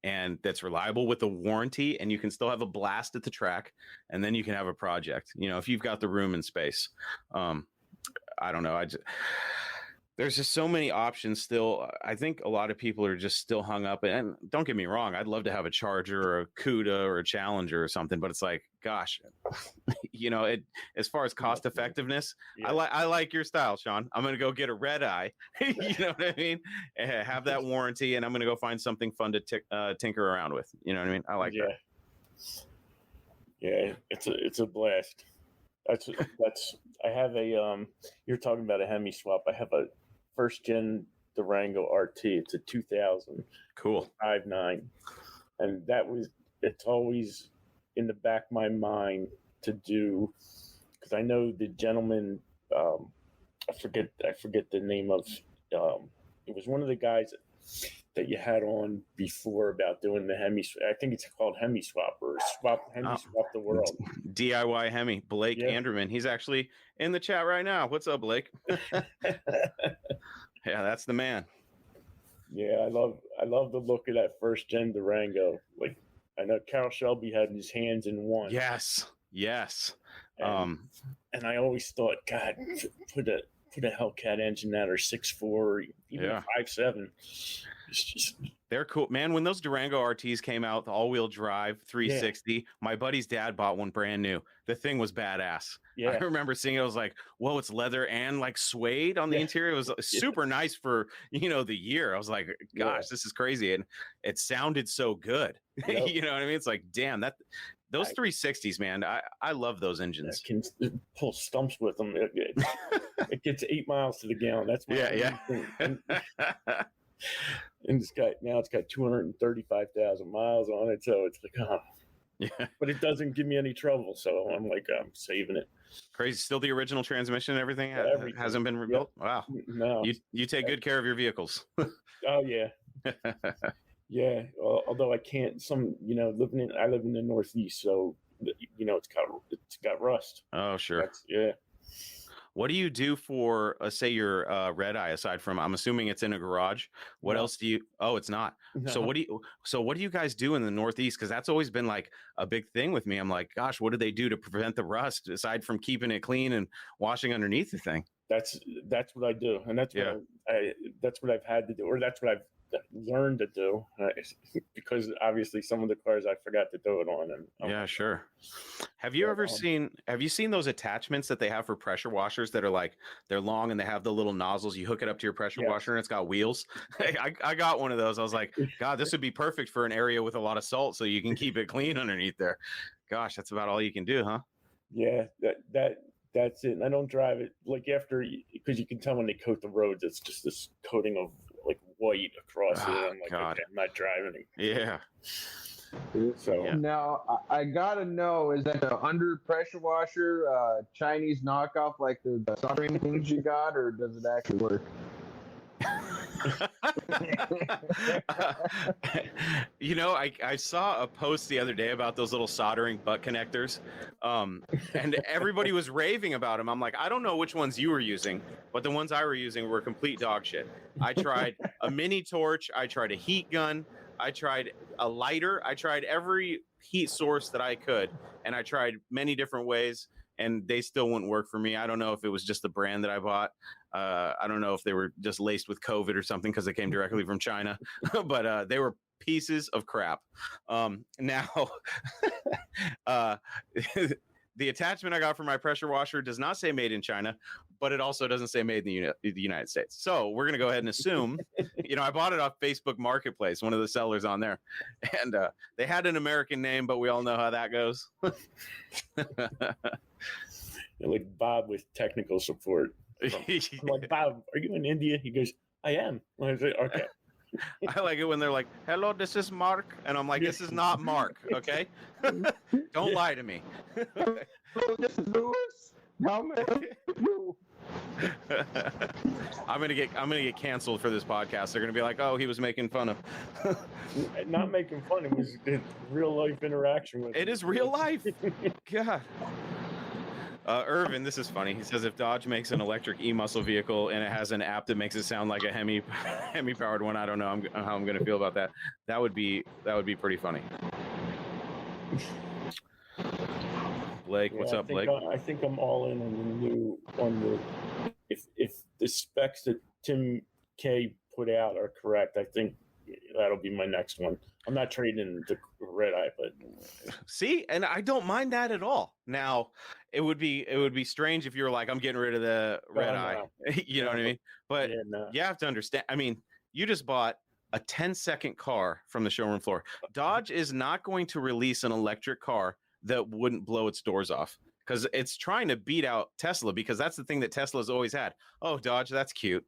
A: and that's reliable with a warranty, and you can still have a blast at the track, and then you can have a project. You know, if you've got the room and space. I don't know. There's just so many options still. I think a lot of people are just still hung up. And don't get me wrong, I'd love to have a Charger or a Cuda or a Challenger or something. But it's like, gosh, you know, as far as cost effectiveness, yeah. I like your style, Sean. I'm going to go get a red eye. You know what I mean? Have that warranty, and I'm going to go find something fun to tinker around with. You know what I mean? I like that.
D: Yeah, it's a blast. That's I have a you're talking about a Hemi swap. I have a first gen Durango RT. It's a 2000.
A: Cool.
D: 5.9. And it's always in the back of my mind to do, because I know the gentleman, I forget the name of, it was one of the guys that you had on before about doing the Hemi. I think it's called Hemi Swap or Swap the World.
A: DIY Hemi, Blake Anderman. He's actually in the chat right now. What's up, Blake? Yeah, that's the man.
D: Yeah, I love the look of that first gen Durango. Like, I know Carroll Shelby had his hands in one.
A: Yes.
D: And I always thought, God, put a Hellcat engine that or 6.4 or even 5.7. It's just,
A: they're cool, man. When those Durango RTs came out, the all-wheel drive 360, my buddy's dad bought one brand new. The thing was badass. Yeah, I remember seeing it. I was like, "Whoa, it's leather and like suede on the interior." It was super nice for the year. I was like, "Gosh, this is crazy," and it sounded so good. Yep. You know what I mean? It's like, damn, those 360s, man. I love those engines.
D: I can pull stumps with them. It gets 8 miles to the gallon. That's my thing. And it's got 235,000 miles on it, so it's like, but it doesn't give me any trouble, so I'm like, I'm saving it.
A: Crazy. Still the original transmission and everything?
D: Everything
A: hasn't been rebuilt?
D: Yep.
A: Wow.
D: No.
A: You take good care of your vehicles.
D: Oh yeah. Yeah. Although I can't, I live in the Northeast, so it's got rust.
A: Oh sure.
D: Yeah.
A: What do you do for, say, your red eye? Aside from, I'm assuming it's in a garage. What else do you? Oh, it's not. No. So what do you guys do in the Northeast? Because that's always been like a big thing with me. I'm like, gosh, what do they do to prevent the rust aside from keeping it clean and washing underneath the thing?
D: That's what I do, and that's what I've had to do, or that's what I've learned to do, because obviously some of the cars I forgot to do it on. And
A: sure. Have you seen those attachments that they have for pressure washers that are like, they're long and they have the little nozzles? You hook it up to your pressure washer and it's got wheels. I got one of those. I was like, God, this would be perfect for an area with a lot of salt so you can keep it clean underneath there. Gosh, that's about all you can do, huh?
D: Yeah, that's it. And I don't drive it because you can tell when they coat the roads, it's just this coating of like white across it. I'm like, okay, I'm not driving it.
A: Yeah.
D: So
C: now I gotta know, is that the under pressure washer Chinese knockoff like the soldering things you got, or does it actually work?
A: I saw a post the other day about those little soldering butt connectors, and everybody was raving about them. I'm like, I don't know which ones you were using, but the ones I were using were complete dog shit. I tried a mini torch, I tried a heat gun, I tried a lighter, I tried every heat source that I could, and I tried many different ways, and they still wouldn't work for me. I don't know if it was just the brand that I bought. I don't know if they were just laced with COVID or something because they came directly from China, but they were pieces of crap. Now, the attachment I got for my pressure washer does not say made in China, but it also doesn't say made in the United States. So we're going to go ahead and assume, I bought it off Facebook Marketplace, one of the sellers on there, and they had an American name, but we all know how that goes.
D: Like Bob with technical support. I'm like, Bob, are you in India? He goes, I am. I say, okay.
A: I like it when they're like, hello, this is Mark. And I'm like, this is not Mark, okay? Don't lie to me.
C: Hello, this is Lewis. How many?
A: I'm gonna get canceled for this podcast. They're gonna be like, "Oh, he was making fun of."
D: Not making fun. It was real life interaction with.
A: It is real life. God. Irvin, this is funny. He says if Dodge makes an electric e-muscle vehicle and it has an app that makes it sound like a Hemi powered one, I don't know how I'm gonna feel about that. That would be pretty funny. Blake, what's up, Blake?
D: I think I'm all in on the if the specs that Tim K put out are correct, I think that'll be my next one. I'm not trading the red eye, but
A: see, and I don't mind that at all. Now, it would be strange if you were like, I'm getting rid of the red eye. You know what I mean? But you have to understand. I mean, you just bought a 10-second car from the showroom floor. Dodge is not going to release an electric car that wouldn't blow its doors off because it's trying to beat out Tesla, because that's the thing that Tesla's always had. Oh, Dodge, that's cute.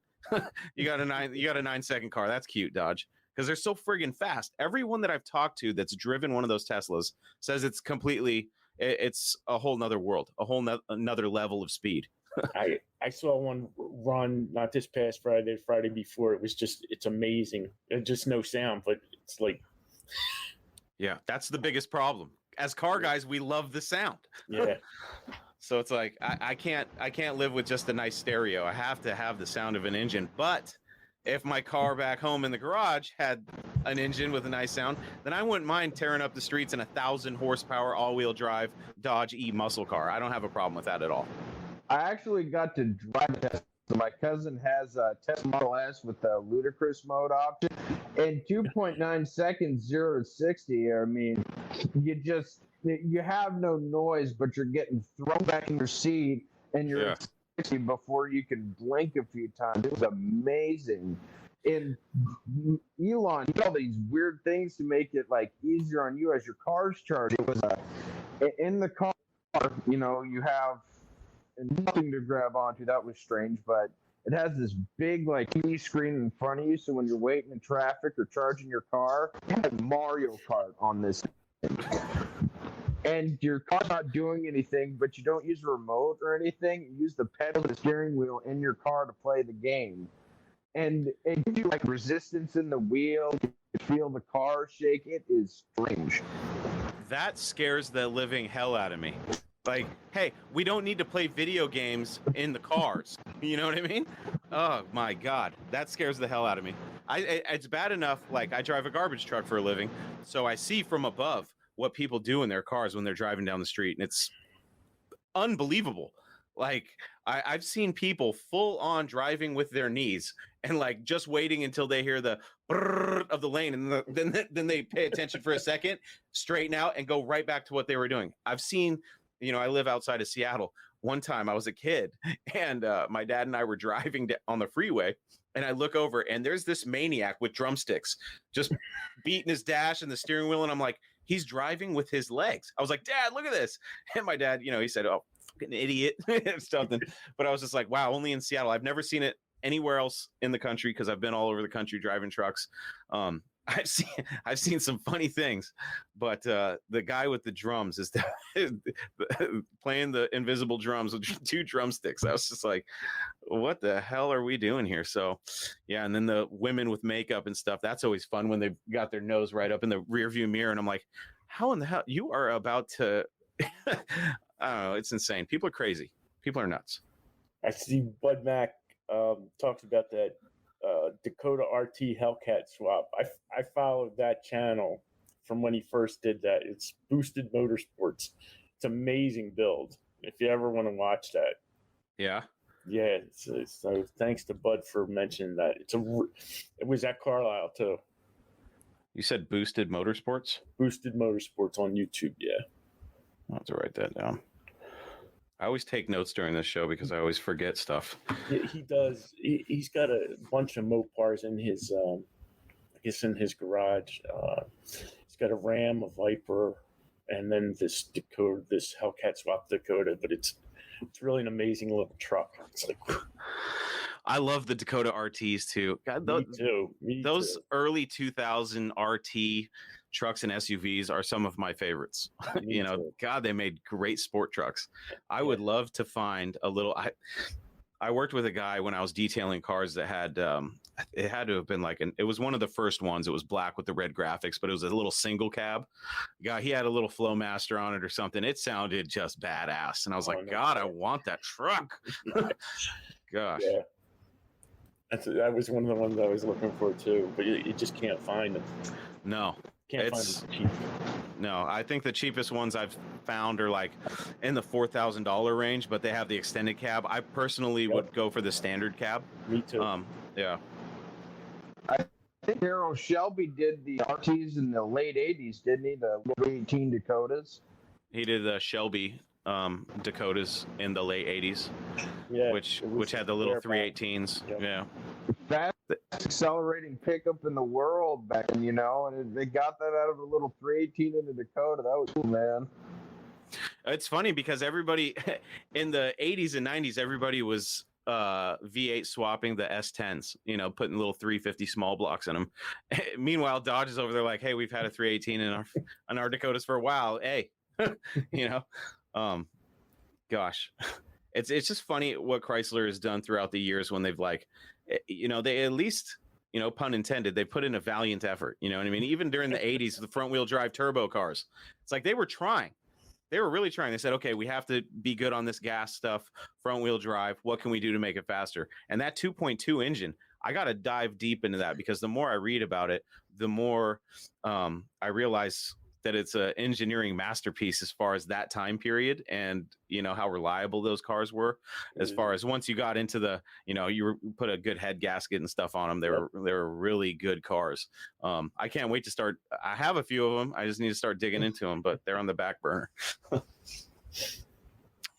A: you got a 9-second car. That's cute, Dodge. Because they're so friggin' fast. Everyone that I've talked to that's driven one of those Teslas says it's a whole nother world, a whole another level of speed.
D: I saw one run, not this past Friday, Friday before. It's amazing. Just no sound, but it's like.
A: Yeah, that's the biggest problem. As car guys, we love the sound.
D: Yeah.
A: So it's like, I can't live with just a nice stereo. I have to have the sound of an engine. But if my car back home in the garage had an engine with a nice sound, then I wouldn't mind tearing up the streets in a 1,000 horsepower all-wheel drive Dodge e-muscle car. I don't have a problem with that at all.
C: I actually got to drive a Tesla. My cousin has a Tesla Model S with the ludicrous mode option. In 2.9 seconds, 0 to 60, I mean, you have no noise, but you're getting thrown back in your seat, and you're at 60 before you can blink a few times. It was amazing. And Elon did all these weird things to make it like easier on you as your car's charged. It was in the car, you have nothing to grab onto. That was strange, but it has this big like TV screen in front of you, so when you're waiting in traffic or charging your car, it has Mario Kart on this thing. And your car's not doing anything, but you don't use a remote or anything. You use the pedal and the steering wheel in your car to play the game. And it gives you like resistance in the wheel. You feel the car shake. It is strange.
A: That scares the living hell out of me. Like, hey, we don't need to play video games in the cars. You know what I mean? Oh, my God. That scares the hell out of me. It's bad enough, like, I drive a garbage truck for a living, so I see from above what people do in their cars when they're driving down the street, and it's unbelievable. Like, I've seen people full on driving with their knees and, like, just waiting until they hear the brrr of the lane, and then they pay attention for a second, straighten out, and go right back to what they were doing. I've seen... I live outside of Seattle. One time I was a kid, and my dad and I were driving on the freeway, and I look over, and there's this maniac with drumsticks just beating his dash and the steering wheel, and I'm like, he's driving with his legs. I was like, Dad, look at this. And my dad, he said, oh, fucking idiot, something. But I was just like, wow, only in Seattle. I've never seen it anywhere else in the country because I've been all over the country driving trucks. I've seen some funny things, but the guy with the drums is playing the invisible drums with 2 drumsticks. I was just like, what the hell are we doing here? So, yeah. And then the women with makeup and stuff, that's always fun when they've got their nose right up in the rear view mirror. And I'm like, how in the hell you are about to, I don't know. It's insane. People are crazy. People are nuts.
D: I see Bud Mack talks about that Dakota RT Hellcat swap. I followed that channel from when he first did that. It's Boosted Motorsports. It's amazing build. If you ever want to watch that.
A: Yeah.
D: Yeah. So thanks to Bud for mentioning that. It was at Carlisle too.
A: You said Boosted Motorsports?
D: Boosted Motorsports on YouTube. Yeah.
A: I'll have to write that down. I always take notes during this show because I always forget stuff.
D: Yeah, he does. He's got a bunch of Mopars in his, I guess, in his garage. He's got a Ram, a Viper, and then this Dakota, this Hellcat swap Dakota. But it's really an amazing little truck. It's like,
A: I love the Dakota RTs too. God,
D: me too.
A: Those early 2000 RT trucks and SUVs are some of my favorites.
D: Me
A: You know,
D: too.
A: God, they made great sport trucks. I would love to find a little. I worked with a guy when I was detailing cars that had it had to have been like it was one of the first ones. It was black with the red graphics, but it was a little single cab. Guy, he had a little Flowmaster on it or something. It sounded just badass, and I was
D: Oh,
A: like,
D: no
A: God, I
D: kidding.
A: want that truck. Gosh.
D: Yeah. That was one of the ones I was looking for too, but you just can't find them.
A: No,
D: Can't find
A: it's
D: them cheap.
A: no. I think the cheapest ones I've found are like in the $4,000 range, but they have the extended cab. I personally would go for the standard cab.
D: Me too.
A: Yeah.
C: I think Darryl Shelby did the RTs in the late 80s, didn't he? The 18 Dakotas.
A: He did the Shelby Dakotas in the late 80s,
D: Yeah,
A: which
D: it was
A: had the little
D: bareback.
A: 318s.
D: Yep.
A: Yeah.
C: Fast accelerating pickup in the world back then, you know, and they got that out of a little 318 in the Dakota. That was cool, man.
A: It's funny because everybody in the 80s and 90s, everybody was V8 swapping the S10s, you know, putting little 350 small blocks in them. Meanwhile, Dodge is over there like, hey, we've had a 318 in our Dakotas for a while. Hey, you know, gosh, it's just funny what Chrysler has done throughout the years when they've like, you know, they at least, you know, pun intended, they put in a valiant effort. You know what I mean? Even during the 80s, the front wheel drive turbo cars, it's like they were trying. They were really trying. They said, okay, we have to be good on this gas stuff, front wheel drive. What can we do to make it faster? And that 2.2 engine, I got to dive deep into that because the more I read about it, the more I realize that it's an engineering masterpiece as far as that time period and, you know, how reliable those cars were. As far as once you got into the, you know, you put a good head gasket and stuff on them, they were really good cars. I can't wait to start. I have a few of them. I just need to start digging into them, but they're on the back burner.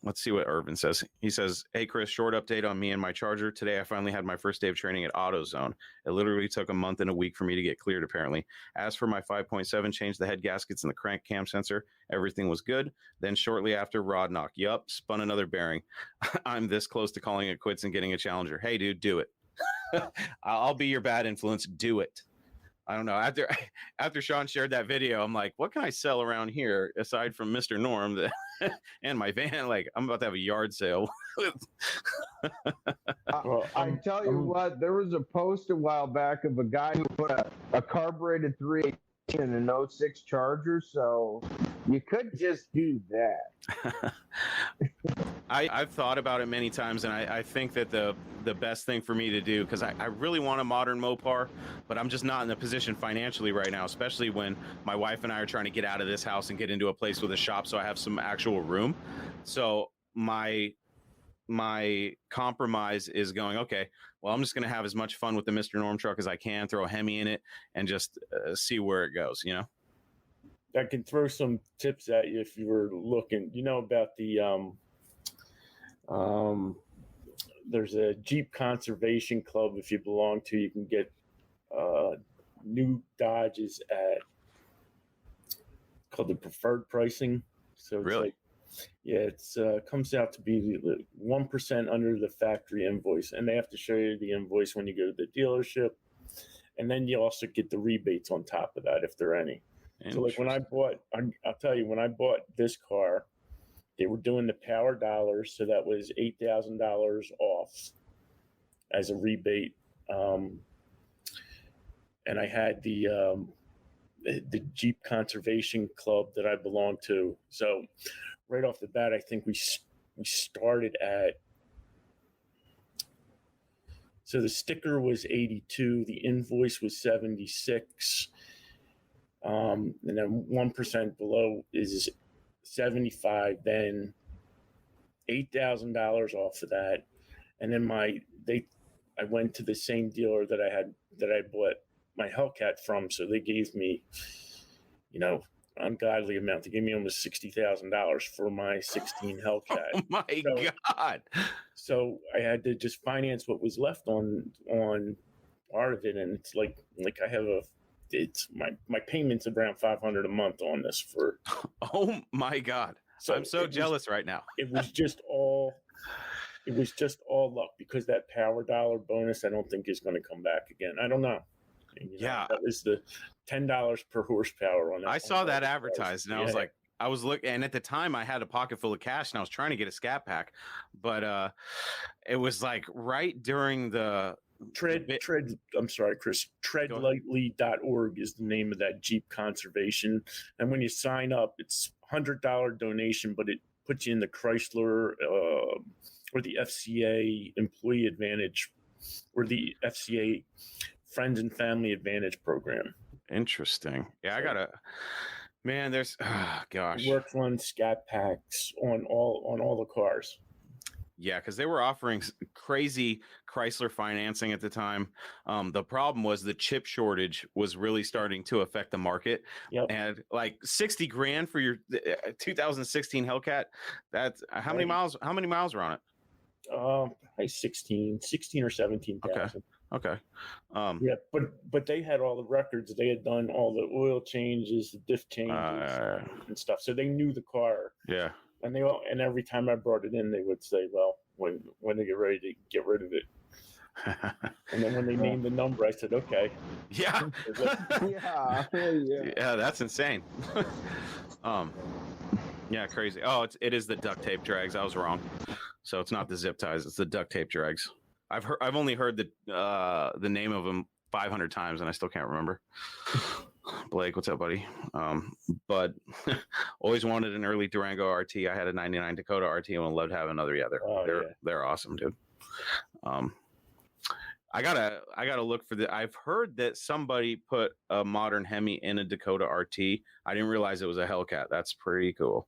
A: Let's see what Irvin says. He says, hey, Chris, short update on me and my Charger. Today, I finally had my first day of training at AutoZone. It literally took a month and a week for me to get cleared, apparently. As for my 5.7, changed the head gaskets and the crank cam sensor. Everything was good. Then shortly after, rod knock. Yup, spun another bearing. I'm this close to calling it quits and getting a Challenger. Hey, dude, do it. I'll be your bad influence. Do it. I don't know. After Sean shared that video, I'm like, what can I sell around here aside from Mr. Norm and my van? Like, I'm about to have a yard sale.
C: I tell you what, there was a post a while back of a guy who put a carbureted 318 in an 06 Charger, so you could just do that.
A: I've thought about it many times, and I think that the best thing for me to do, because I really want a modern Mopar, but I'm just not in the position financially right now, especially when my wife and I are trying to get out of this house and get into a place with a shop so I have some actual room. So my compromise is going, okay, well, I'm just going to have as much fun with the Mr. Norm truck as I can, throw a Hemi in it, and just see where it goes, you know?
D: I can throw some tips at you if you were looking. You know about the there's a Jeep Conservation Club. If you belong to, you can get new Dodges at called the preferred pricing. So it's
A: Really?
D: like, yeah, it's comes out to be 1% under the factory invoice, and they have to show you the invoice when you go to the dealership, and then you also get the rebates on top of that if there are any. So like when I bought, I'll tell you, when I bought this car, they were doing the power dollars, so that was $8,000 off as a rebate, and I had the Jeep Conservation Club that I belong to. So right off the bat, I think we started at. So the sticker was 82, the invoice was 76, and then 1% below is 75, then $8,000 off of that, and then I went to the same dealer that I bought my Hellcat from, so they gave me, you know, ungodly amount. They gave me almost $60,000 for my 16 Hellcat.
A: Oh my God!
D: So I had to just finance what was left on part of it, and it's like I have my payments around $500 a month on this for.
A: Oh my God! So I'm so jealous right now.
D: It was just all luck because that power dollar bonus I don't think is going to come back again. I don't know. And,
A: Yeah.
D: that was the $10 per horsepower on that.
A: I saw that advertised, and I was like, I was looking, and at the time I had a pocket full of cash, and I was trying to get a Scat Pack, but it was like right during the
D: I'm sorry, Chris. Treadlightly.org is the name of that Jeep conservation. And when you sign up, it's $100 donation, but it puts you in the Chrysler or the FCA Employee Advantage or the FCA Friends and Family Advantage program.
A: Interesting. Yeah, I gotta. Man, there's gosh.
D: It works on Scat Packs on all the cars.
A: Yeah, because they were offering crazy Chrysler financing at the time. The problem was the chip shortage was really starting to affect the market.
D: Yep.
A: And like 60 grand for your 2016 Hellcat. That's how many miles? How many miles are on it?
D: Probably 16 or 17,000.
A: Okay.
D: Yeah, but they had all the records. They had done all the oil changes, the diff changes, and stuff. So they knew the car.
A: Yeah.
D: And every time I brought it in, they would say, "Well, when they get ready to get rid of it." And then when they named the number, I said, "Okay."
A: Yeah.
C: Yeah,
A: that's insane. Yeah, crazy. Oh, it is the duct tape drags. I was wrong. So it's not the zip ties; it's the duct tape drags. I've only heard the name of them 500 times, and I still can't remember. Blake, what's up, buddy? But always wanted an early Durango RT. I had a 99 Dakota RT and would love to have another. Yeah, they're awesome, dude. I gotta look for the. I've heard that somebody put a modern Hemi in a Dakota RT. I didn't realize it was a Hellcat. That's pretty cool.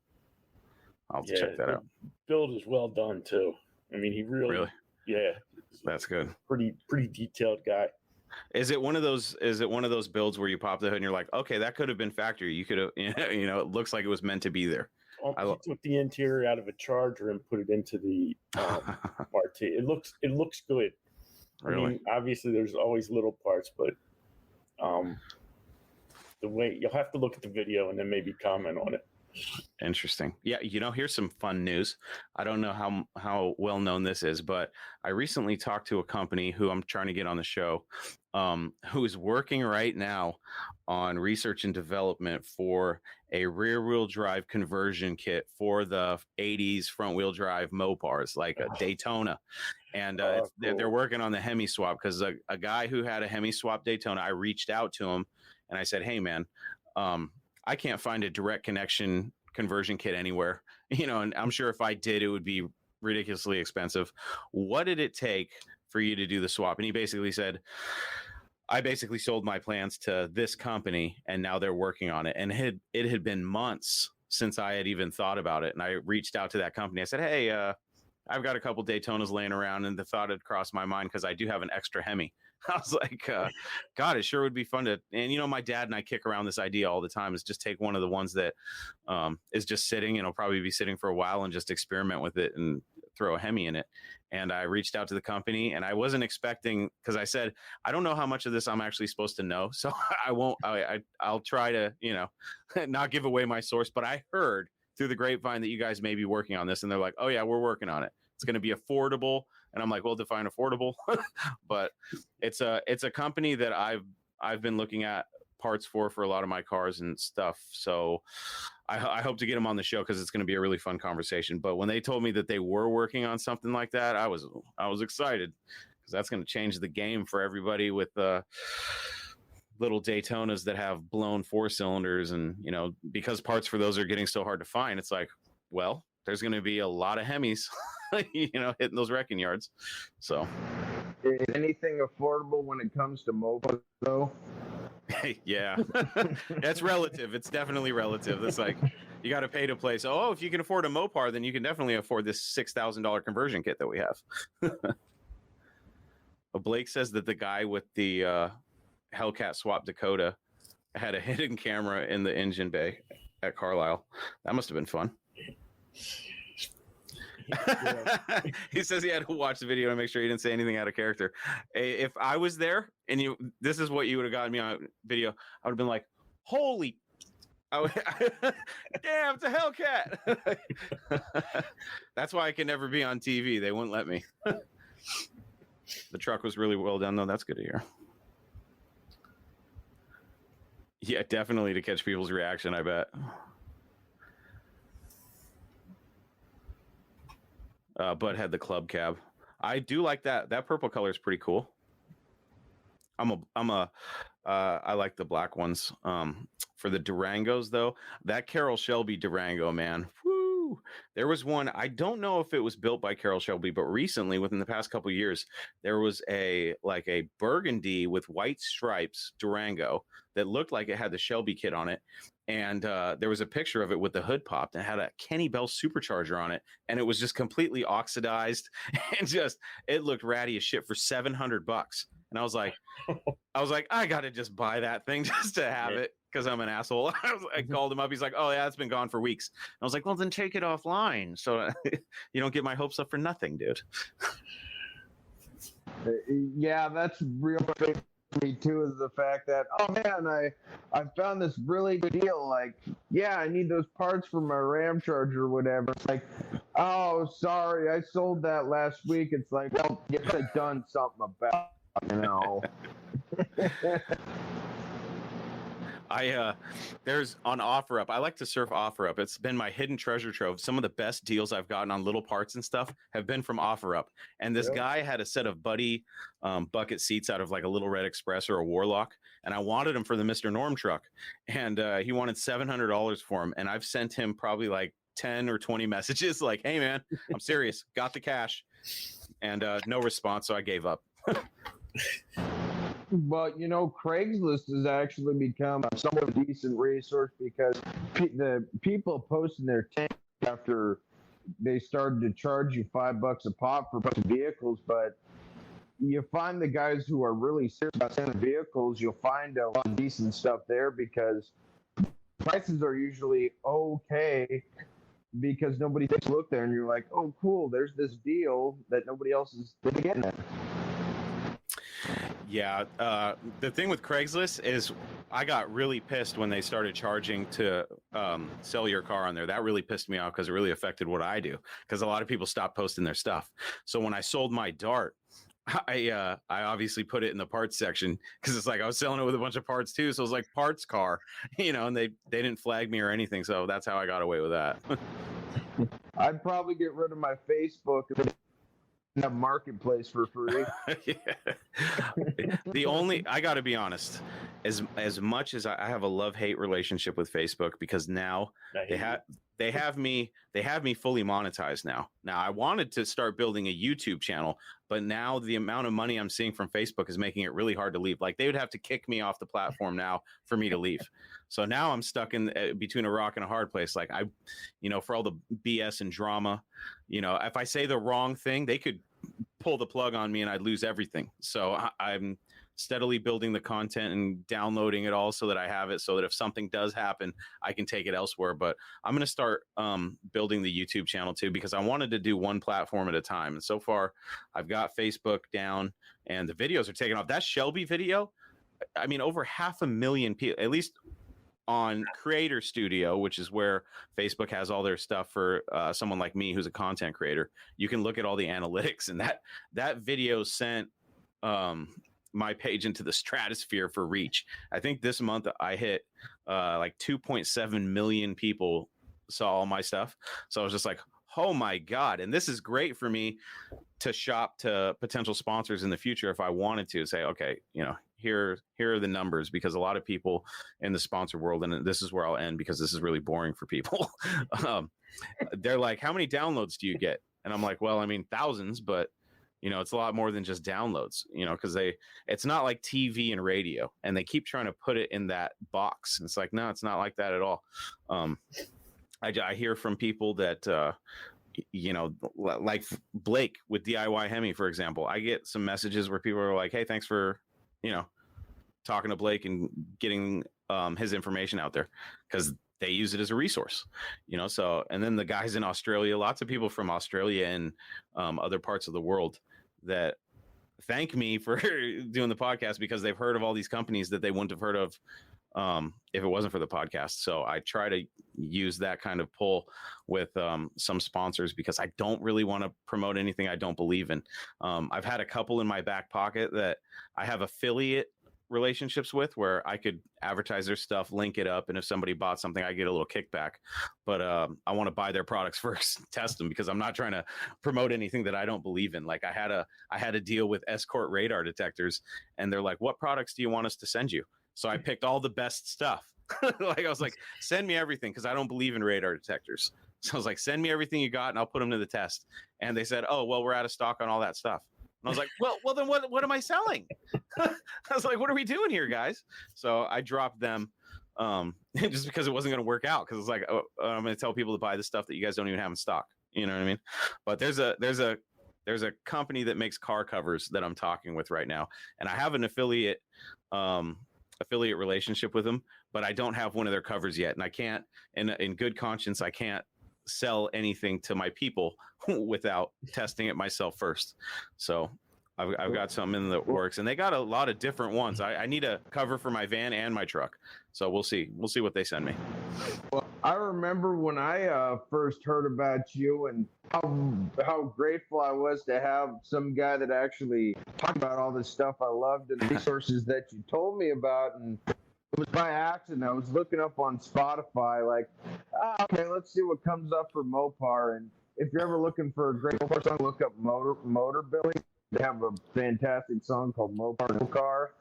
A: I'll have to check that out.
D: Build is well done too. I mean, he really. Yeah,
A: that's good.
D: Pretty detailed guy.
A: Is it one of those builds where you pop the hood and you're like, okay, that could have been factory. You could have, it looks like it was meant to be there.
D: I took the interior out of a Charger and put it into the RT. It looks good.
A: Really?
D: I mean, obviously there's always little parts, but the way you'll have to look at the video and then maybe comment on it.
A: Interesting. Yeah, here's some fun news. I don't know how well known this is, but I recently talked to a company who I'm trying to get on the show, who is working right now on research and development for a rear-wheel drive conversion kit for the 80s front-wheel drive Mopars, like a Daytona. And
D: cool.
A: They're working on the Hemi swap because a guy who had a Hemi swap Daytona, I reached out to him and I said, hey, man, I can't find a direct connection conversion kit anywhere, and I'm sure if I did, it would be ridiculously expensive. What did it take for you to do the swap? And he basically said, I basically sold my plans to this company and now they're working on it. And it had been months since I had even thought about it. And I reached out to that company. I said, hey, I've got a couple Daytonas laying around, and the thought had crossed my mind because I do have an extra Hemi. I was like, God, it sure would be fun to, and my dad and I kick around this idea all the time, is just take one of the ones that is just sitting, and it'll probably be sitting for a while, and just experiment with it and throw a Hemi in it. And I reached out to the company, and I wasn't expecting, because I said, I don't know how much of this I'm actually supposed to know. So I won't, I'll try to, not give away my source, but I heard through the grapevine that you guys may be working on this. And they're like, oh yeah, we're working on it. It's going to be affordable. And I'm like, well, define affordable. But it's a company that I've been looking at parts for a lot of my cars and stuff. So I hope to get them on the show because it's going to be a really fun conversation. But when they told me that they were working on something like that, I was excited because that's going to change the game for everybody with little Daytonas that have blown 4 cylinders. And, because parts for those are getting so hard to find, it's like, well, there's going to be a lot of Hemis, hitting those wrecking yards. So,
C: is anything affordable when it comes to Mopar, though?
A: Yeah, that's relative. It's definitely relative. It's like you got to pay to play. So, if you can afford a Mopar, then you can definitely afford this $6,000 conversion kit that we have. Blake says that the guy with the Hellcat swap Dakota had a hidden camera in the engine bay at Carlisle. That must have been fun. He says he had to watch the video to make sure he didn't say anything out of character. If I was there and this is what you would have gotten me on video, I would have been like, holy damn, it's a Hellcat. That's why I can never be on TV. They wouldn't let me. The truck was really well done, though. That's good to hear. Yeah, definitely to catch people's reaction, I bet. Bud had the club cab. I do like that. That purple color is pretty cool. I like the black ones. For the Durangos though, that Carroll Shelby Durango, man. Woo! There was one, I don't know if it was built by Carroll Shelby, but recently, within the past couple of years, there was a burgundy with white stripes Durango that looked like it had the Shelby kit on it. And there was a picture of it with the hood popped and had a Kenny Bell supercharger on it. And it was just completely oxidized and just, it looked ratty as shit for $700. And I was like, I got to just buy that thing just to have it because I'm an asshole. I called him up. He's like, oh, yeah, it's been gone for weeks. And I was like, well, then take it offline. So you don't get my hopes up for nothing, dude.
C: Yeah, that's real big for me too, is the fact that, oh man, I found this really good deal. Like, yeah, I need those parts for my RAM charger or whatever. It's like, oh, sorry, I sold that last week. It's like, well, you could have done something about it, you know.
A: There's on OfferUp. I like to surf OfferUp. It's been my hidden treasure trove. Some of the best deals I've gotten on little parts and stuff have been from OfferUp. And this guy had a set of Buddy bucket seats out of like a Little Red Express or a Warlock, and I wanted them for the Mr. Norm truck, and he wanted $700 for them. And I've sent him probably like 10 or 20 messages like, "Hey man, I'm serious. Got the cash," and no response. So I gave up.
C: But, you know, Craigslist has actually become a somewhat decent resource because the people posting their tank after they started to charge you $5 a pop for a bunch of vehicles. But you find the guys who are really serious about selling vehicles, you'll find a lot of decent stuff there because prices are usually okay because nobody takes a look there and you're like, oh, cool, there's this deal that nobody else is getting at.
A: Yeah, the thing with Craigslist is I got really pissed when they started charging to sell your car on there. That really pissed me off because it really affected what I do because a lot of people stopped posting their stuff. So when I sold my Dart, I obviously put it in the parts section because it's like I was selling it with a bunch of parts too. So it was like parts car, you know, and they didn't flag me or anything. So that's how I got away with that.
C: I'd probably get rid of my Facebook in a marketplace for free.
A: I got to be honest, as much as I have a love-hate relationship with Facebook because now they have me fully monetized now. Now I wanted to start building a YouTube channel, but now the amount of money I'm seeing from Facebook is making it really hard to leave. Like they would have to kick me off the platform now for me to leave. So now I'm stuck in between a rock and a hard place. Like for all the BS and drama, if I say the wrong thing, they could pull the plug on me and I'd lose everything. So I'm steadily building the content and downloading it all so that I have it so that if something does happen, I can take it elsewhere. But I'm going to start building the YouTube channel too, because I wanted to do one platform at a time. And so far I've got Facebook down and the videos are taking off. That Shelby video, I mean, over 500,000 people, at least on Creator Studio, which is where Facebook has all their stuff for someone like me who's a content creator. You can look at all the analytics, and that video sent my page into the stratosphere for reach. I think this month I hit like 2.7 million people saw all my stuff. So I was just like, oh my God. And this is great for me to shop to potential sponsors in the future if I wanted to say, okay, here are the numbers, because a lot of people in the sponsor world, and this is where I'll end because this is really boring for people. They're like, how many downloads do you get? And I'm like, well, I mean, thousands, but it's a lot more than just downloads, because it's not like TV and radio, and they keep trying to put it in that box. And it's like, no, it's not like that at all. I hear from people that, like Blake with DIY Hemi, for example, I get some messages where people are like, hey, thanks for, talking to Blake and getting his information out there, because they use it as a resource, so, and then the guys in Australia, lots of people from Australia and other parts of the world that thank me for doing the podcast because they've heard of all these companies that they wouldn't have heard of if it wasn't for the podcast. So I try to use that kind of pull with some sponsors because I don't really want to promote anything I don't believe in. I've had a couple in my back pocket that I have affiliate relationships with where I could advertise their stuff, link it up, and if somebody bought something, I get a little kickback. But I want to buy their products first, test them, because I'm not trying to promote anything that I don't believe in. Like I had a deal with Escort radar detectors, and they're like, "What products do you want us to send you?" So I picked all the best stuff. Like I was like, "Send me everything," because I don't believe in radar detectors. So I was like, "Send me everything you got, and I'll put them to the test." And they said, "Oh, well, we're out of stock on all that stuff." And I was like, well, then what am I selling? I was like, what are we doing here, guys? So I dropped them just because it wasn't going to work out. Because it's like, oh, I'm going to tell people to buy the stuff that you guys don't even have in stock. You know what I mean? But there's a company that makes car covers that I'm talking with right now, and I have an affiliate relationship with them, but I don't have one of their covers yet, and I can't. In good conscience, I can't sell anything to my people without testing it myself first. So I've got something in the works, and they got a lot of different ones. I need a cover for my van and my truck, so we'll see what they send me.
C: Well, I remember when I first heard about you and how grateful I was to have some guy that actually talked about all this stuff I loved and the resources that you told me about. And it was by accident. I was looking up on Spotify, like, okay, let's see what comes up for Mopar. And if you're ever looking for a great Mopar song, look up Motor Billy. They have a fantastic song called Mopar Car.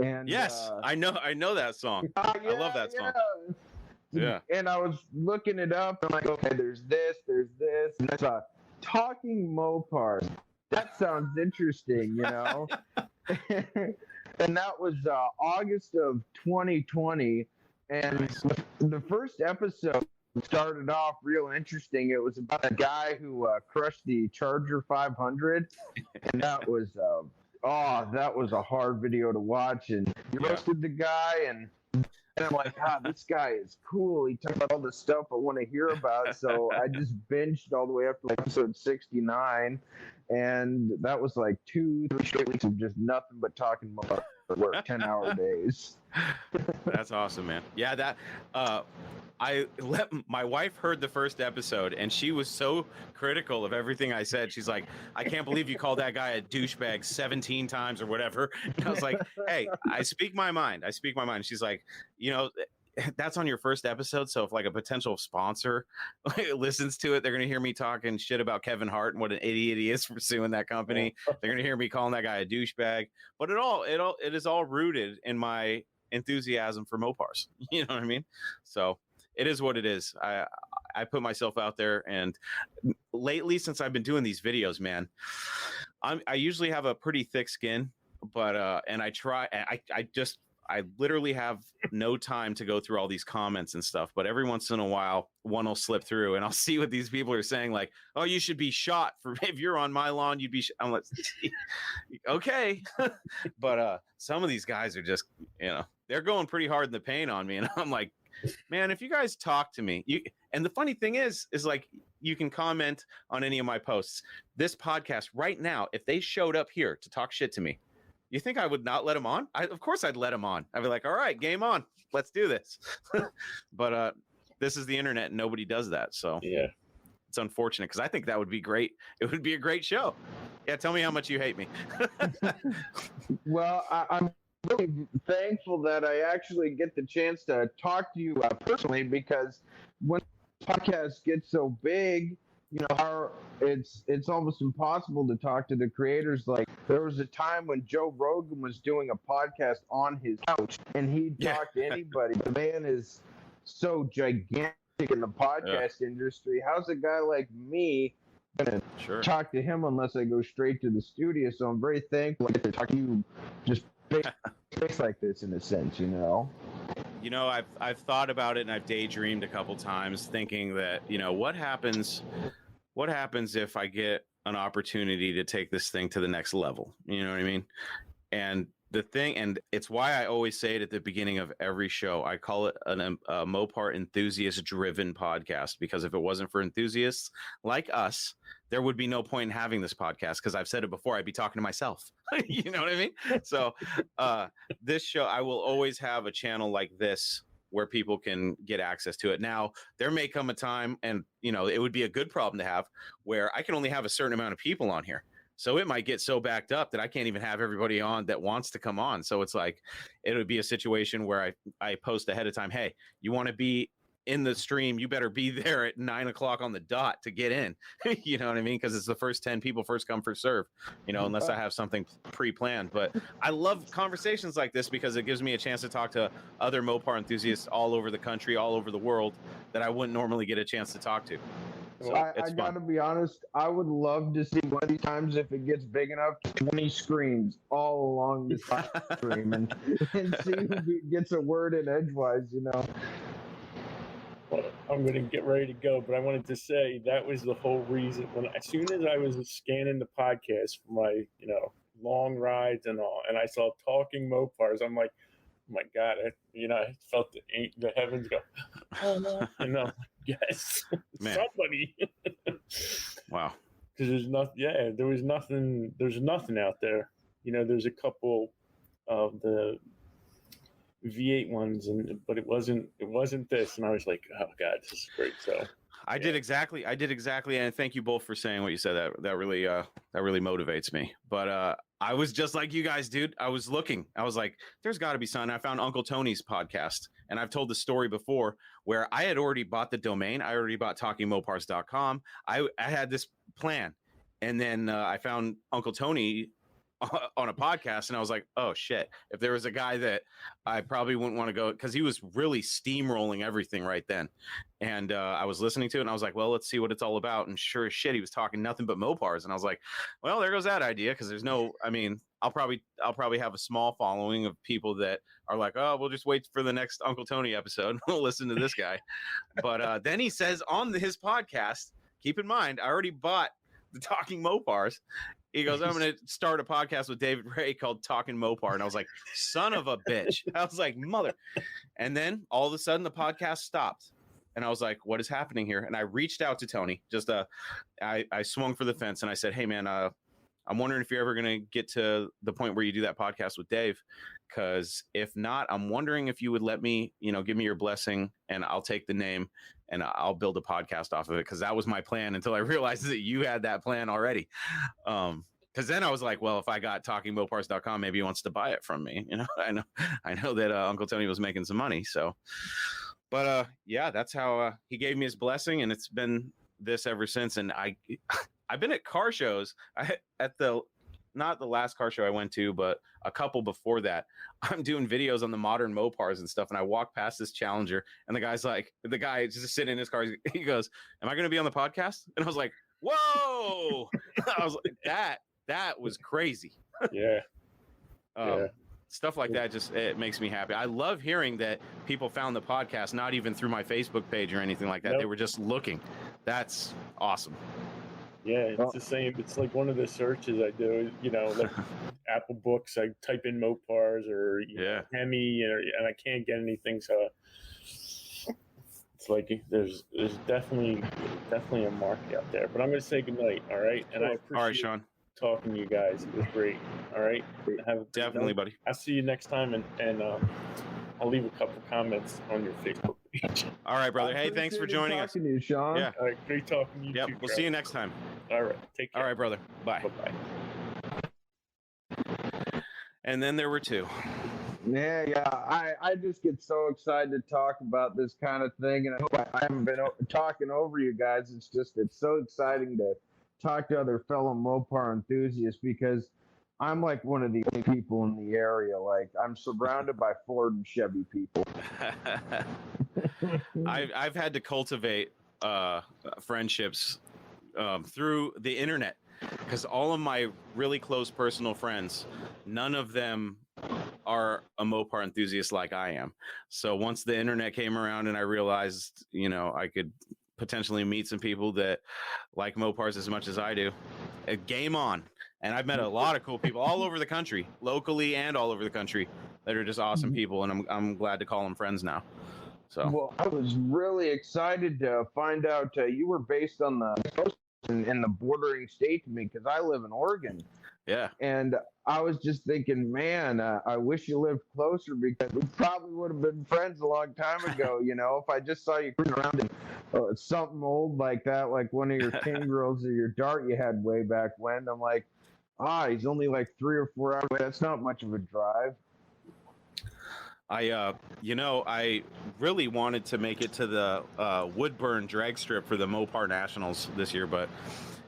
C: And
A: yes, I know that song. I love that song. Yeah.
C: And I was looking it up, and I'm like, okay, there's this, and that's a talking Mopars. That sounds interesting, you know. And that was August of 2020, and the first episode started off real interesting. It was about a guy who crushed the Charger 500, and that was a hard video to watch. And you roasted the guy, and I'm like, this guy is cool. He talked about all the stuff I want to hear about. So I just binged all the way up to episode 69. And that was like 2-3 straight weeks of just nothing but talking about work, 10-hour days.
A: That's awesome, man. Yeah, that my wife heard the first episode, and she was so critical of everything I said. She's like, I can't believe you called that guy a douchebag 17 times or whatever. And I was like, hey, I speak my mind. She's like, you know, that's on your first episode. So if like a potential sponsor listens to it, they're going to hear me talking shit about Kevin Hart and what an idiot he is for suing that company. They're going to hear me calling that guy a douchebag. But it is all rooted in my enthusiasm for Mopars. You know what I mean? So it is what it is. I put myself out there, and lately, since I've been doing these videos, man, I usually have a pretty thick skin, but and I literally have no time to go through all these comments and stuff, but every once in a while, one will slip through, and I'll see what these people are saying, like, "Oh, you should be shot for if you're on my lawn, you'd be." I'm like, okay, but some of these guys are just, you know, they're going pretty hard in the paint on me, and I'm like, man, if you guys talk to me, and the funny thing is like, you can comment on any of my posts. This podcast right now, if they showed up here to talk shit to me, you think I would not let them on? Of course I'd let them on. I'd be like, all right, game on. Let's do this. But this is the internet, and nobody does that. So
D: yeah,
A: it's unfortunate, because I think that would be great. It would be a great show. Yeah, tell me how much you hate me.
C: Well, I'm really thankful that I actually get the chance to talk to you personally, because when podcasts get so big, you know, how it's almost impossible to talk to the creators. Like, there was a time when Joe Rogan was doing a podcast on his couch, and he'd talk to anybody. The man is so gigantic in the podcast industry. How's a guy like me gonna talk to him unless I go straight to the studio? So I'm very thankful I get to talk to you just face like this, in a sense, you know.
A: You know, I've thought about it, and I've daydreamed a couple times, thinking that, you know, what happens if I get an opportunity to take this thing to the next level? You know what I mean? And the thing, and it's why I always say it at the beginning of every show, I call it a Mopar enthusiast driven podcast, because if it wasn't for enthusiasts like us, there would be no point in having this podcast, because I've said it before, I'd be talking to myself. You know what I mean? So this show, I will always have a channel like this where people can get access to it. Now, there may come a time, and, you know, it would be a good problem to have, where I can only have a certain amount of people on here. So it might get so backed up that I can't even have everybody on that wants to come on. So it's like, it would be a situation where I post ahead of time, hey, you want to be in the stream, you better be there at 9 o'clock on the dot to get in. You know what I mean? Because it's the first 10 people, first come, first serve, you know, unless I have something pre-planned. But I love conversations like this because it gives me a chance to talk to other Mopar enthusiasts all over the country, all over the world that I wouldn't normally get a chance to talk to. So
C: I gotta be honest, I would love to see one of these times, if it gets big enough, 20 screens all along the stream and see who gets a word in edgewise, you know.
D: Well, I'm going to get ready to go, but I wanted to say that was the whole reason. As soon as I was scanning the podcast for my, you know, long rides and all, and I saw Talking Mopars, I'm like, oh my God, I felt the heavens go, oh no, you know, yes, somebody.
A: Wow.
D: Because there's nothing out there. You know, there's a couple of the V8 ones, but it wasn't this, and I was like, oh God, this is great. So I did exactly,
A: and thank you both for saying what you said. That really motivates me. But I was just like you guys, dude. I was looking. I was like, there's got to be something. I found Uncle Tony's podcast, and I've told the story before where I had already bought the domain. I already bought talkingmopars.com. I had this plan, and then I found Uncle Tony on a podcast, and I was like, oh shit, if there was a guy that I probably wouldn't want to go, because he was really steamrolling everything right then, and I was listening to it, and I was like, well, let's see what it's all about. And sure as shit, he was talking nothing but Mopars, and I was like, well, there goes that idea, because I'll probably have a small following of people that are like, oh, we'll just wait for the next Uncle Tony episode, we'll listen to this guy. But then he says on his podcast, keep in mind, I already bought the Talking Mopars. He goes, I'm going to start a podcast with David Ray called Talking Mopar. And I was like, son of a bitch. I was like, mother. And then all of a sudden the podcast stopped. And I was like, what is happening here? And I reached out to Tony. I swung for the fence and I said, hey, man, I'm wondering if you're ever going to get to the point where you do that podcast with Dave. Because if not, I'm wondering if you would let me, give me your blessing, and I'll take the name and I'll build a podcast off of it. Because that was my plan until I realized that you had that plan already. Because then I was like, well, if I got talkingmopars.com, maybe he wants to buy it from me. I know that Uncle Tony was making some money. So, but yeah, that's how he gave me his blessing, and it's been this ever since. And I've been at car shows. Not the last car show I went to, but a couple before that. I'm doing videos on the modern Mopars and stuff, and I walk past this Challenger, and the guy just sitting in his car. He goes, "Am I going to be on the podcast?" And I was like, "Whoa!" I was like, "That was crazy."
D: Yeah.
A: Stuff like that it makes me happy. I love hearing that people found the podcast not even through my Facebook page or anything like that.
D: Nope.
A: They were just looking. That's awesome.
D: Yeah, it's the same. It's like one of the searches I do, like Apple Books, I type in Mopars or Hemi, and I can't get anything. So it's like there's definitely a market out there. But I'm going to say goodnight, all right? And I appreciate
A: all right, Sean,
D: talking to you guys. It was great. All right?
A: Definitely, buddy.
D: I'll see you next time, and I'll leave a couple comments on your Facebook page.
A: All right, brother. Hey, thanks for joining us.
C: To you, Sean.
A: Yeah.
D: All right, great talking to you.
A: Yep.
D: Too,
A: We'll
D: Trevor.
A: see you next time.
D: All right. Take care.
A: All right, brother. Bye.
D: Bye-bye.
A: And then there were two.
C: Yeah. I just get so excited to talk about this kind of thing, and I hope I haven't been talking over you guys. It's so exciting to talk to other fellow Mopar enthusiasts, because I'm like one of the only people in the area. Like, I'm surrounded by Ford and Chevy people.
A: I've had to cultivate friendships through the internet, because all of my really close personal friends, none of them are a Mopar enthusiast like I am. So once the internet came around and I realized, I could potentially meet some people that like Mopars as much as I do, game on. And I've met a lot of cool people all over the country, locally and all over the country, that are just awesome people, and I'm glad to call them friends now. So,
C: well, I was really excited to find out you were based on the coast in the bordering state to me, because I live in Oregon.
A: Yeah. And
C: I was just thinking, man, I wish you lived closer, because we probably would have been friends a long time ago. If I just saw you cruising around in something old like that, like one of your King Girls or your Dart you had way back when, I'm like, He's only like 3 or 4 hours away. That's not much of a drive.
A: I really wanted to make it to the Woodburn drag strip for the Mopar Nationals this year, but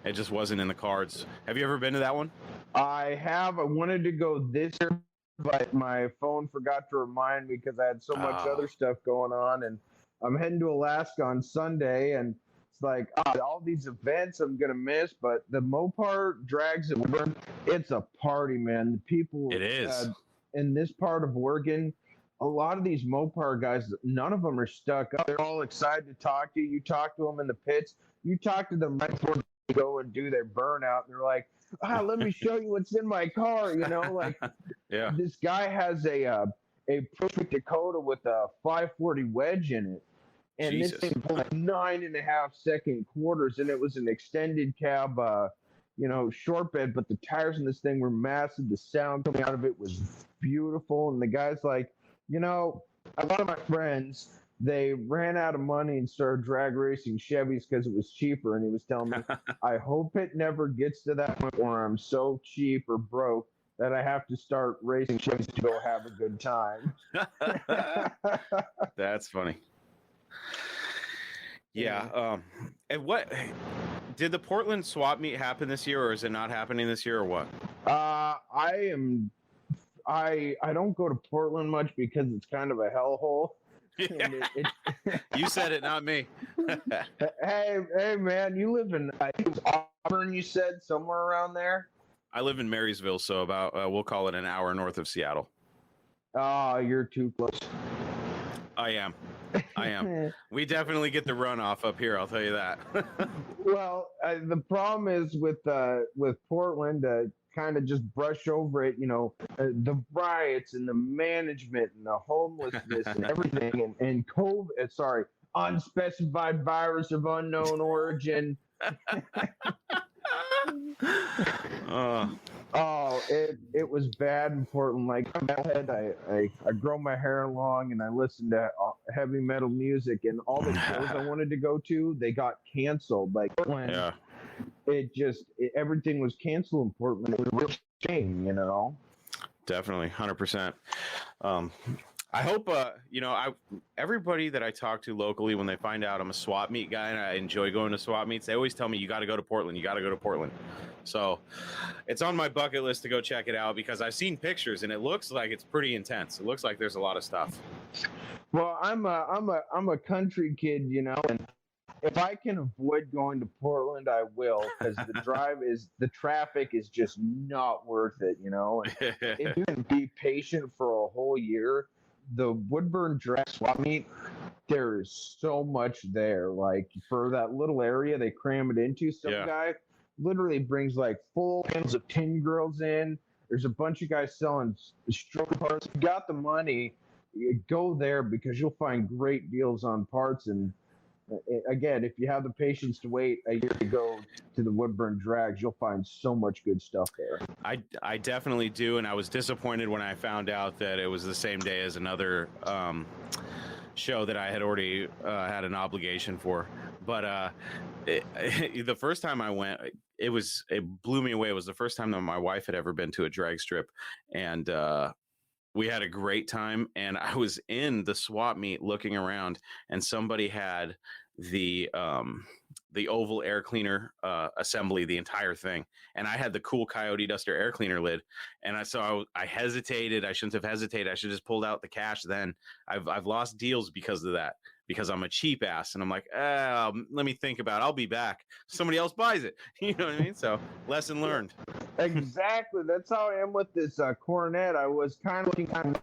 A: it just wasn't in the cards. Have you ever been to that one?
C: I have. I wanted to go this year, but my phone forgot to remind me because I had so much other stuff going on. And I'm heading to Alaska on Sunday, and it's like all these events I'm gonna miss. But the Mopar drags at Woodburn, it's a party, man. The people
A: It is.
C: In this part of Oregon. A lot of these Mopar guys, none of them are stuck up. They're all excited to talk to you. You talk to them in the pits. You talk to them right before they go and do their burnout. They're like, let me show you what's in my car. Like
A: Yeah.
C: this guy has a perfect Dakota with a 540 wedge in it. And
A: Jesus.
C: this thing pulled like 9.5-second quarters, and it was an extended cab, short bed, but the tires in this thing were massive. The sound coming out of it was beautiful. And the guy's like, a lot of my friends, they ran out of money and started drag racing Chevys because it was cheaper. And he was telling me, I hope it never gets to that point where I'm so cheap or broke that I have to start racing Chevys to go have a good time.
A: That's funny. Yeah. And what did the Portland swap meet happen this year, or is it not happening this year, or what?
C: I don't go to Portland much because it's kind of a hellhole.
A: You said it, not me.
C: Hey, man, you live in Auburn, you said, somewhere around there?
A: I live in Marysville, so about, we'll call it an hour north of Seattle.
C: Oh, you're too close.
A: I am. We definitely get the runoff up here, I'll tell you that.
C: Well, the problem is with Portland, kind of just brush over it, the riots and the management and the homelessness and everything, and COVID, unspecified virus of unknown origin. It was bad in Portland. Like, I grow my hair long and I listen to heavy metal music, and all the shows I wanted to go to, they got canceled. Like, Portland, everything was canceled in Portland. It was a real shame,
A: Definitely, 100%. I hope, everybody that I talk to locally, when they find out I'm a swap meet guy and I enjoy going to swap meets, they always tell me, you got to go to Portland. You got to go to Portland. So it's on my bucket list to go check it out, because I've seen pictures and it looks like it's pretty intense. It looks like there's a lot of stuff.
C: Well, I'm a country kid, and if I can avoid going to Portland, I will, because the traffic is just not worth it, And if you can be patient for a whole year, the Woodburn drag swap meet, there is so much there. Like, for that little area they cram it into, some guy literally brings like full cans of tin grills in. There's a bunch of guys selling stroke parts. If you got the money, go there, because you'll find great deals on parts. And again, if you have the patience to wait a year to go to the Woodburn drags, you'll find so much good stuff there.
A: I definitely do, and I was disappointed when I found out that it was the same day as another show that I had already had an obligation for. But the first time I went, it blew me away. It was the first time that my wife had ever been to a drag strip, and we had a great time. And I was in the swap meet looking around, and somebody had the oval air cleaner assembly, the entire thing, and I had the cool Coyote Duster air cleaner lid, and I hesitated. I shouldn't have hesitated. I should have just pulled out the cash then. I've lost deals because of that, because I'm a cheap ass, and I'm like, let me think about it. I'll be back. Somebody else buys it. You know what I mean? So, lesson learned.
C: Exactly. That's how I am with this Coronet. I was kind of looking at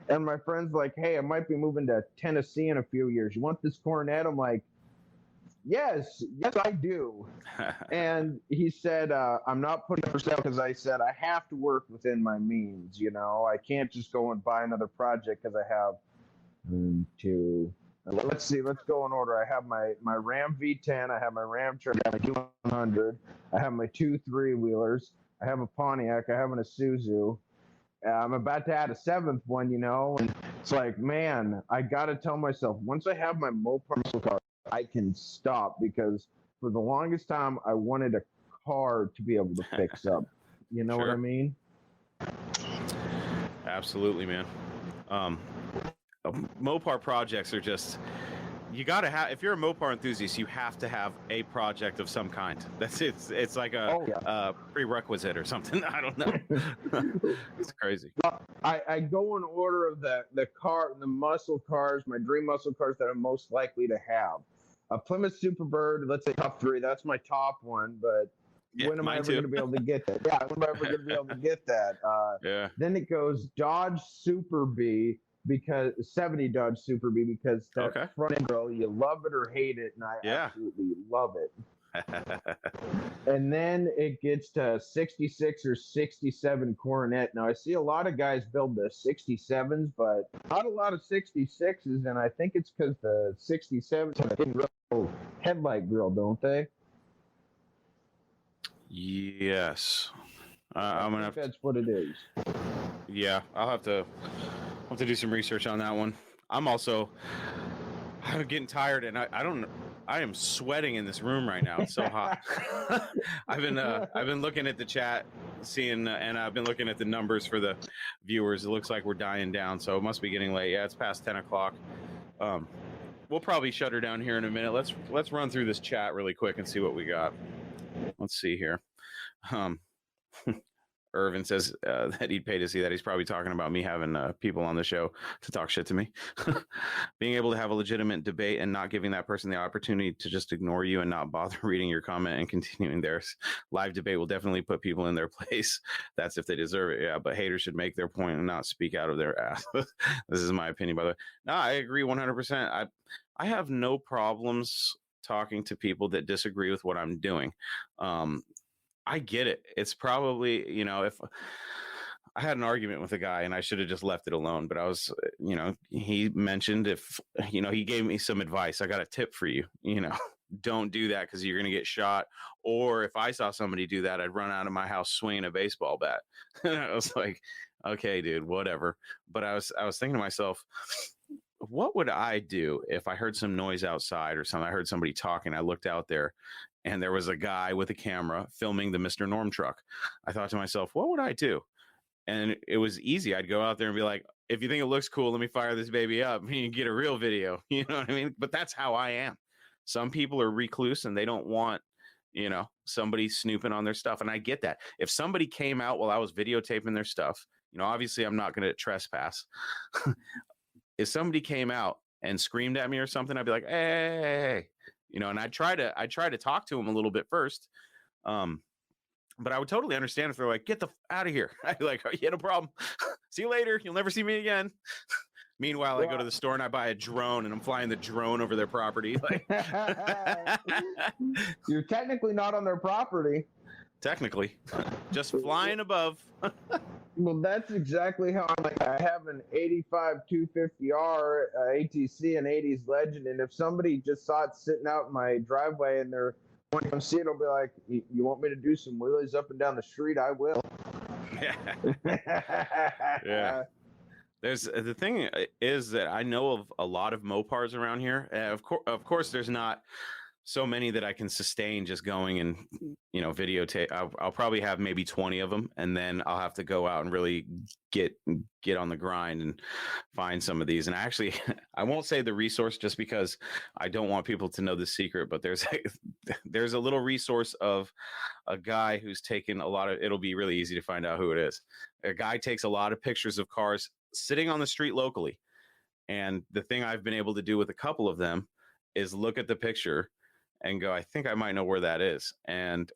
C: and my friend's like, hey, I might be moving to Tennessee in a few years. You want this Coronet? I'm like, yes, I do. And he said, I'm not putting it for sale, because I said I have to work within my means. I can't just go and buy another project, because I have let's see, let's go in order. I have my Ram V10, I have my Ram truck, I have my 200, I have my 2 3-wheelers, I have a Pontiac, I have an Isuzu. I'm about to add a 7th one, and it's like, man, I got to tell myself, once I have my Mopar muscle car, I can stop, because for the longest time I wanted a hard to be able to fix up. You know what I
A: Sure.
C: mean?
A: Absolutely, man. Mopar projects are just, you gotta have, if you're a Mopar enthusiast, you have to have a project of some kind. That's it's like a,
C: Oh, yeah.
A: a prerequisite or something. I don't know. It's crazy.
C: I go in order of the muscle cars, my dream muscle cars that I'm most likely to have. A Plymouth Superbird, let's say top 3. That's my top one, but
A: Yeah,
C: when am I
A: mine
C: ever
A: too.
C: going to be able to get that? Yeah, when am I ever going to be able to get that?
A: Yeah.
C: Then it goes Dodge Super B, because 70 Dodge Super B, because that
A: Okay.
C: front end grill, you love it or hate it, and I
A: Yeah.
C: absolutely love it. And then it gets to 66 or 67 Coronet. Now I see a lot of guys build the 67s, but not a lot of 66s, and I think it's because the 67s have a big headlight grill, don't they?
A: Yes.
C: I
A: I'm gonna
C: think
A: have
C: that's what it is.
A: yeah, I'll have to do some research on that one. I'm getting tired, and I am sweating in this room right now. It's so hot. I've been looking at the chat, seeing, and I've been looking at the numbers for the viewers. It looks like we're dying down, so it must be getting late. Yeah, it's past 10 o'clock. We'll probably shut her down here in a minute. Let's run through this chat really quick and see what we got. Let's see here. Irvin says that he'd pay to see that. He's probably talking about me having people on the show to talk shit to me. Being able to have a legitimate debate and not giving that person the opportunity to just ignore you and not bother reading your comment and continuing their live debate will definitely put people in their place. That's if they deserve it. Yeah, but haters should make their point and not speak out of their ass. This is my opinion, by the way. No, I agree 100%. I have no problems talking to people that disagree with what I'm doing. I get it. It's probably, if I had an argument with a guy and I should have just left it alone, but I was, he mentioned if, he gave me some advice. I got a tip for you, don't do that because you're going to get shot. Or if I saw somebody do that, I'd run out of my house swinging a baseball bat. And I was like, okay, dude, whatever. But I was thinking to myself, what would I do if I heard some noise outside or something? I heard somebody talking. I looked out there and there was a guy with a camera filming the Mr. Norm truck. I thought to myself, what would I do? And it was easy. I'd go out there and be like, if you think it looks cool, let me fire this baby up and you get a real video. You know what I mean? But that's how I am. Some people are recluse and they don't want, somebody snooping on their stuff. And I get that. If somebody came out while I was videotaping their stuff, obviously I'm not going to trespass. If somebody came out and screamed at me or something, I'd be like, hey, and I try to talk to him a little bit first. But I would totally understand if they're like, get the out of here. I'd be like, oh, yeah, no problem. See you later. You'll never see me again. Meanwhile, I go to the store and I buy a drone and I'm flying the drone over their property. Like,
C: you're technically not on their property.
A: Technically, just flying above.
C: Well, that's exactly how I'm like. I have an 85 250R ATC, an 80s Legend, and if somebody just saw it sitting out in my driveway and they're want to come see it, I'll be like, you want me to do some wheelies up and down the street? I will.
A: Yeah. There's the thing is that I know of a lot of Mopars around here. Of course, there's not so many that I can sustain just going and, videotape. I'll probably have maybe 20 of them. And then I'll have to go out and really get on the grind and find some of these. And actually, I won't say the resource just because I don't want people to know the secret, but there's a little resource of a guy who's taken a lot of, it'll be really easy to find out who it is. A guy takes a lot of pictures of cars sitting on the street locally. And the thing I've been able to do with a couple of them is look at the picture and go, I think I might know where that is.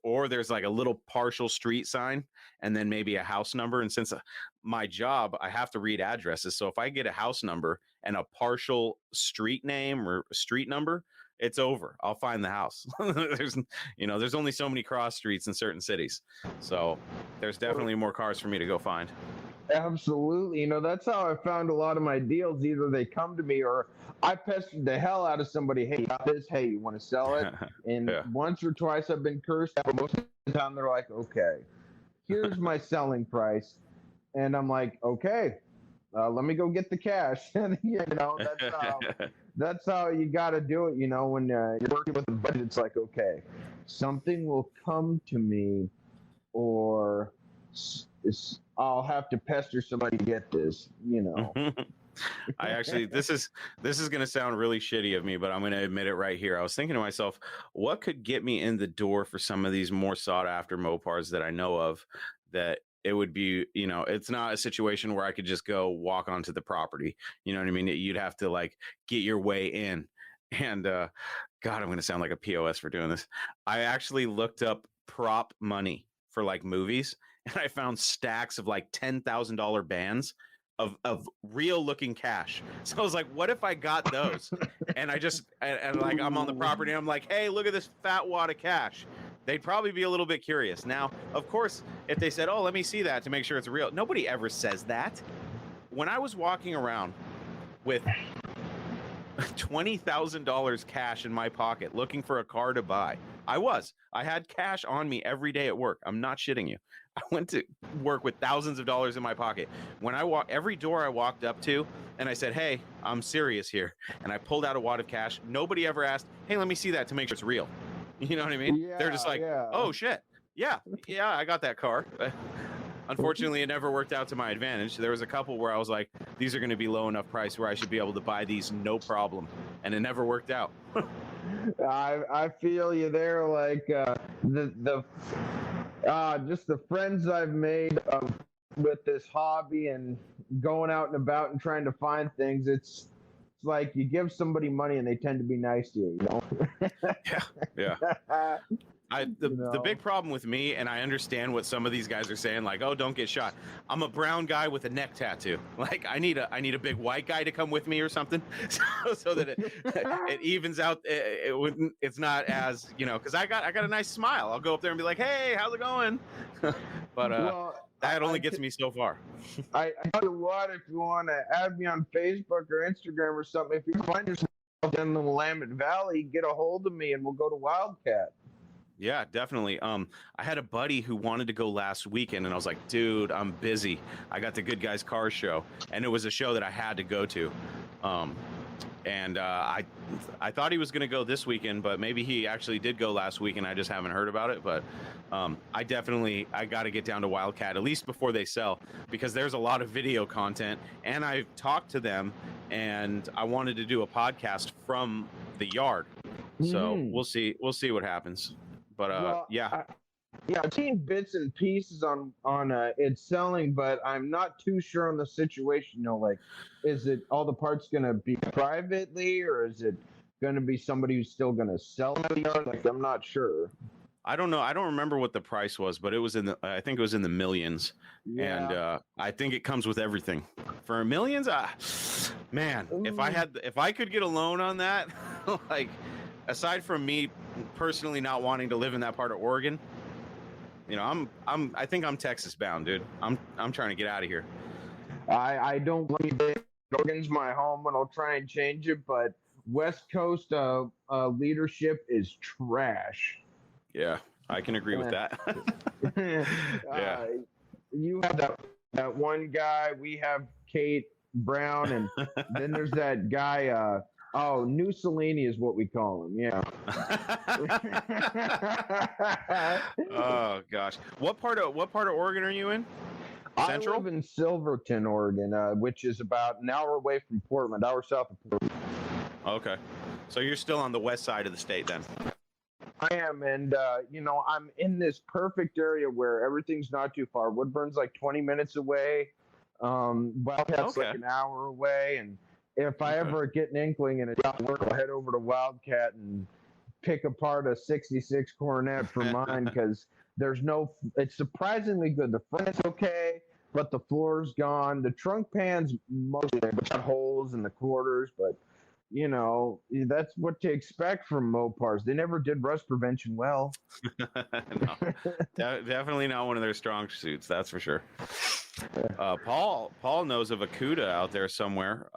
A: Or there's like a little partial street sign and then maybe a house number. And since my job, I have to read addresses. So if I get a house number and a partial street name or street number, it's over. I'll find the house. There's only so many cross streets in certain cities. So there's definitely more cars for me to go find.
C: Absolutely. That's how I found a lot of my deals. Either they come to me or I pestered the hell out of somebody. Hey, you got this? Hey, you want to sell it? And once or twice I've been cursed, but most of the time they're like, okay, here's my selling price. And I'm like, okay, let me go get the cash. And, that's how you got to do it. When you're working with a budget, it's like, okay, something will come to me, or I'll have to pester somebody to get this.
A: I actually, this is going to sound really shitty of me, but I'm going to admit it right here. I was thinking to myself, what could get me in the door for some of these more sought after Mopars that I know of, that it would be, it's not a situation where I could just go walk onto the property. You know what I mean? You'd have to like get your way in. And God, I'm going to sound like a POS for doing this. I actually looked up prop money for like movies, and I found stacks of like $10,000 bands of real looking cash. So I was like, what if I got those? And like, I'm on the property and I'm like, hey, look at this fat wad of cash. They'd probably be a little bit curious. Now, of course, if they said, oh, let me see that to make sure it's real. Nobody ever says that. When I was walking around with $20,000 cash in my pocket looking for a car to buy, I had cash on me every day at work. I'm not shitting you. I went to work with thousands of dollars in my pocket. When I every door I walked up to, and I said, hey, I'm serious here, and I pulled out a wad of cash, nobody ever asked, hey, let me see that to make sure it's real. You know what I mean?
C: Yeah,
A: they're just like, oh shit, yeah, I got that car. Unfortunately, it never worked out to my advantage. There was a couple where I was like, these are going to be low enough price where I should be able to buy these no problem, and it never worked out.
C: I feel you there. Like just the friends I've made with this hobby and going out and about and trying to find things. It's like you give somebody money and they tend to be nice to you.
A: Yeah. The big problem with me, and I understand what some of these guys are saying, like, oh, don't get shot. I'm a brown guy with a neck tattoo. Like, I need a big white guy to come with me or something, so that it evens out. It's not as, because I got a nice smile. I'll go up there and be like, hey, how's it going? But that only gets me so far.
C: I tell you what, if you want to add me on Facebook or Instagram or something, if you find yourself in the Willamette Valley, get a hold of me and we'll go to Wildcat.
A: Yeah, definitely. I had a buddy who wanted to go last weekend, and I was like, dude, I'm busy. I got the Good Guys Car Show, and it was a show that I had to go to. I thought he was going to go this weekend, but maybe he actually did go last week, and I just haven't heard about it. But I got to get down to Wildcat, at least before they sell, because there's a lot of video content, and I've talked to them, and I wanted to do a podcast from the yard. So we'll see what happens. But
C: I've seen bits and pieces on it selling, but I'm not too sure on the situation. Like, is it all the parts going to be privately, or is it going to be somebody who's still going to sell it? Like, I'm not sure.
A: I don't know. I don't remember what the price was, but I think it was in the millions. Yeah. And I think it comes with everything. For millions, man, if I could get a loan on that, like, aside from me personally not wanting to live in that part of Oregon, I think I'm Texas bound, dude. I'm trying to get out of here.
C: I don't believe it. Oregon's my home, and I'll try and change it, but West Coast leadership is trash.
A: Yeah, I can agree with that. Yeah.
C: You have that one guy. We have Kate Brown, and then there's that guy. Mussolini is what we call him. Yeah.
A: Oh gosh, what part of Oregon are you in? Central?
C: I live in Silverton, Oregon, which is about an hour away from Portland, hour south of Portland.
A: Okay, so you're still on the west side of the state then.
C: I am, and I'm in this perfect area where everything's not too far. Woodburn's like 20 minutes away. Wildcat's like an hour away, and if I ever get an inkling and it doesn't work, I'll head over to Wildcat and pick apart a 66 Coronet for mine, because it's surprisingly good. The front's okay, but the floor's gone. The trunk pan's mostly got holes in the quarters, but that's what to expect from Mopars. They never did rust prevention well.
A: No, definitely not one of their strong suits, that's for sure. Paul knows of a CUDA out there somewhere.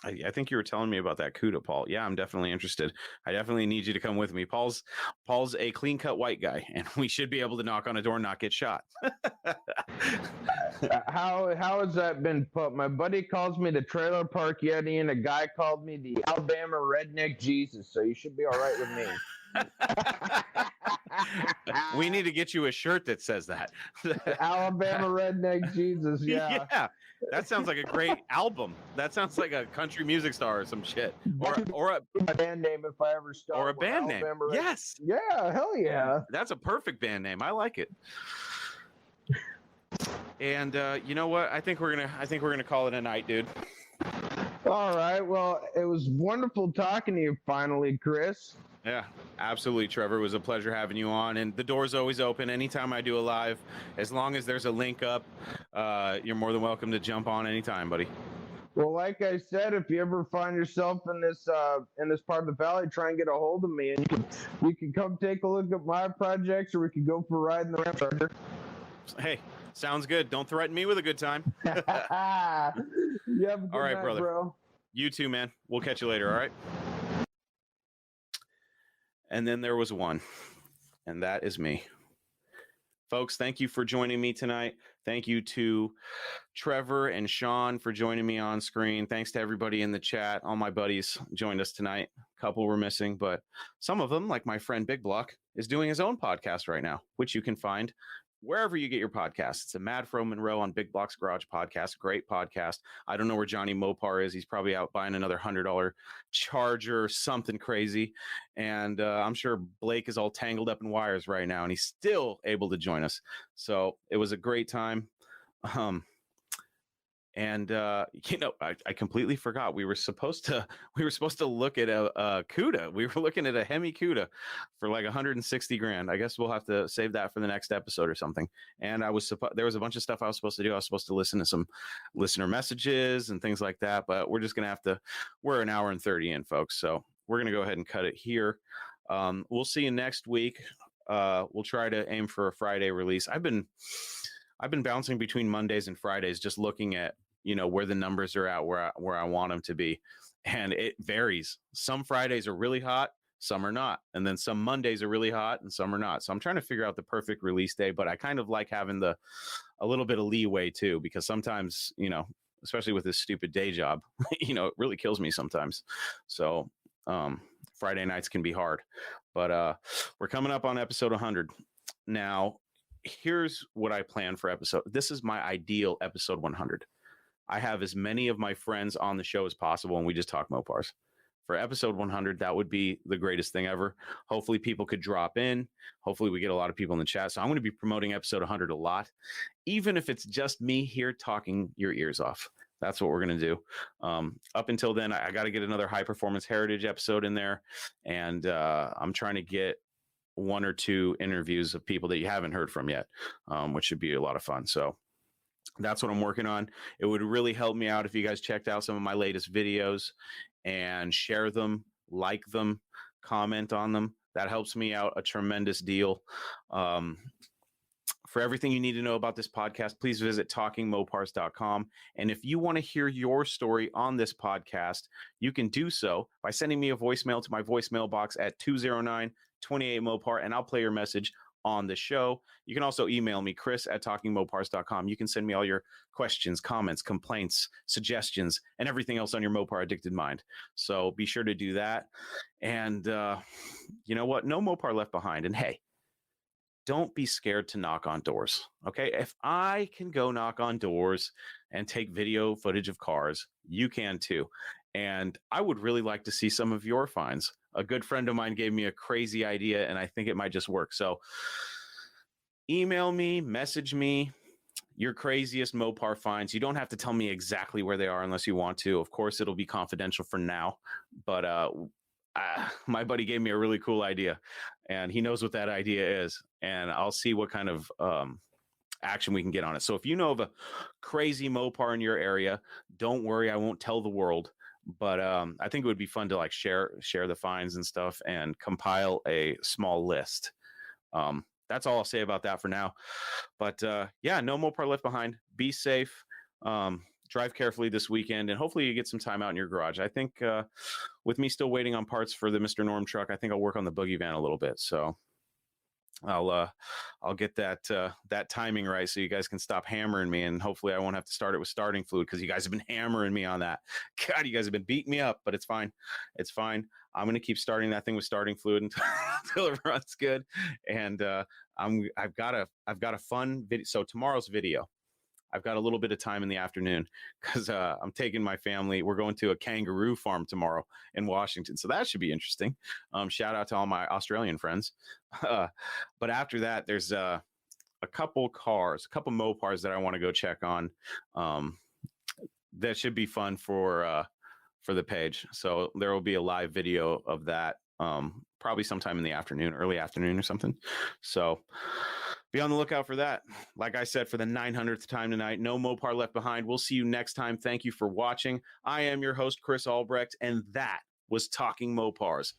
A: I think you were telling me about that CUDA, Paul. Yeah, I'm definitely interested. I definitely need you to come with me. Paul's a clean-cut white guy, and we should be able to knock on a door and not get shot.
C: How has that been put? My buddy calls me the Trailer Park Yeti, and a guy called me the Alabama Redneck Jesus, so you should be all right with me.
A: We need to get you a shirt that says that.
C: Alabama Redneck Jesus, yeah.
A: Yeah, that sounds like a great album. That sounds like a country music star or some shit, or
C: My band name if I ever start.
A: a
C: one,
A: band name.
C: Alabama Redneck.
A: Yes,
C: Yeah, hell yeah.
A: that's a perfect band name. I like it. And you know what? I think we're gonna call it a night, dude.
C: All right. Well, it was wonderful talking to you finally, Chris.
A: Yeah, absolutely, Trevor. It was a pleasure having you on, and the door's always open anytime I do a live. As long as there's a link up, you're more than welcome to jump on anytime, buddy.
C: Well, like I said, if you ever find yourself in this part of the valley, try and get a hold of me, and you can come take a look at my projects, or we could go for a ride in the Ram Charger.
A: Hey, sounds good. Don't threaten me with a good time.
C: You have a good
A: All right,
C: night,
A: brother.
C: bro.
A: You too, man. We'll catch you later, all right? And then there was one, and that is me. Folks, thank you for joining me tonight. Thank you to Trevor and Sean for joining me on screen. Thanks to everybody in the chat. All my buddies joined us tonight. A couple were missing, but some of them, like my friend Big Block, is doing his own podcast right now, which you can find wherever you get your podcasts. It's a Mad Fro Monroe on Big Block's Garage podcast. Great podcast. I don't know where Johnny Mopar is. He's probably out buying another $100 charger, something crazy. And I'm sure Blake is all tangled up in wires right now, and he's still able to join us. So it was a great time. I completely forgot we were supposed to look at a CUDA. We were looking at a Hemi CUDA for like 160 grand. I guess we'll have to save that for the next episode or something. And there was a bunch of stuff I was supposed to do. I was supposed to listen to some listener messages and things like that, but we're just going to we're an hour and 30 in, folks. So we're going to go ahead and cut it here. We'll see you next week. We'll try to aim for a Friday release. I've been bouncing between Mondays and Fridays, just looking at, where the numbers are at, where I want them to be. And it varies. Some Fridays are really hot, some are not. And then some Mondays are really hot and some are not. So I'm trying to figure out the perfect release day, but I kind of like having a little bit of leeway too, because sometimes, especially with this stupid day job, it really kills me sometimes. So Friday nights can be hard, but we're coming up on episode 100. Now, here's what I plan for this is my ideal episode 100. I have as many of my friends on the show as possible, and we just talk Mopars. For episode 100, that would be the greatest thing ever. Hopefully people could drop in. Hopefully we get a lot of people in the chat. So I'm going to be promoting episode 100 a lot, even if it's just me here talking your ears off. That's what we're going to do. Up until then, I got to get another high performance heritage episode in there. And I'm trying to get one or two interviews of people that you haven't heard from yet, which should be a lot of fun. So that's what I'm working on. It would really help me out if you guys checked out some of my latest videos and share them, like them, comment on them. That helps me out a tremendous deal. For everything you need to know about this podcast, please visit talkingmopars.com. And if you want to hear your story on this podcast, you can do so by sending me a voicemail to my voicemail box at 209-28-MOPAR, and I'll play your message on the show. You can also email me, chris@talkingmopars.com. You can send me all your questions, comments, complaints, suggestions, and everything else on your Mopar addicted mind. So be sure to do that. And you know what? No Mopar left behind. And hey, don't be scared to knock on doors. Okay. If I can go knock on doors and take video footage of cars, you can too. And I would really like to see some of your finds. A good friend of mine gave me a crazy idea, and I think it might just work. So email me, message me your craziest Mopar finds. You don't have to tell me exactly where they are unless you want to. Of course, it'll be confidential for now. But my buddy gave me a really cool idea, and he knows what that idea is. And I'll see what kind of action we can get on it. So if you know of a crazy Mopar in your area, don't worry, I won't tell the world. But I think it would be fun to like share the finds and stuff and compile a small list. That's all I'll say about that for now. But yeah, no Mopar left behind. Be safe. Drive carefully this weekend, and hopefully you get some time out in your garage. I think with me still waiting on parts for the Mr. Norm truck, I think I'll work on the boogie van a little bit. So I'll get that timing right so you guys can stop hammering me, and hopefully I won't have to start it with starting fluid because you guys have been hammering me on that. God, you guys have been beating me up, but it's fine. It's fine. I'm gonna keep starting that thing with starting fluid until it runs good. And I've got a fun video. So tomorrow's video, I've got a little bit of time in the afternoon because I'm taking my family. We're going to a kangaroo farm tomorrow in Washington. So that should be interesting. Shout out to all my Australian friends. But after that, there's a couple Mopars that I want to go check on. That should be fun for the page. So there will be a live video of that probably sometime in the afternoon, early afternoon or something. So be on the lookout for that. Like I said, for the 900th time tonight, no Mopar left behind. We'll see you next time. Thank you for watching. I am your host, Chris Albrecht, and that was Talking Mopars.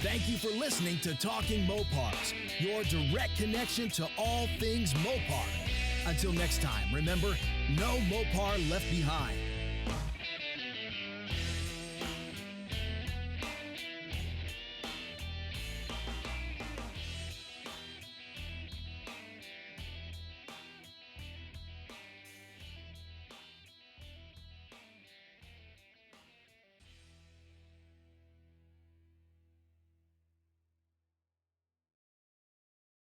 B: Thank you for listening to Talking Mopars, your direct connection to all things Mopar. Until next time, remember, no Mopar left behind.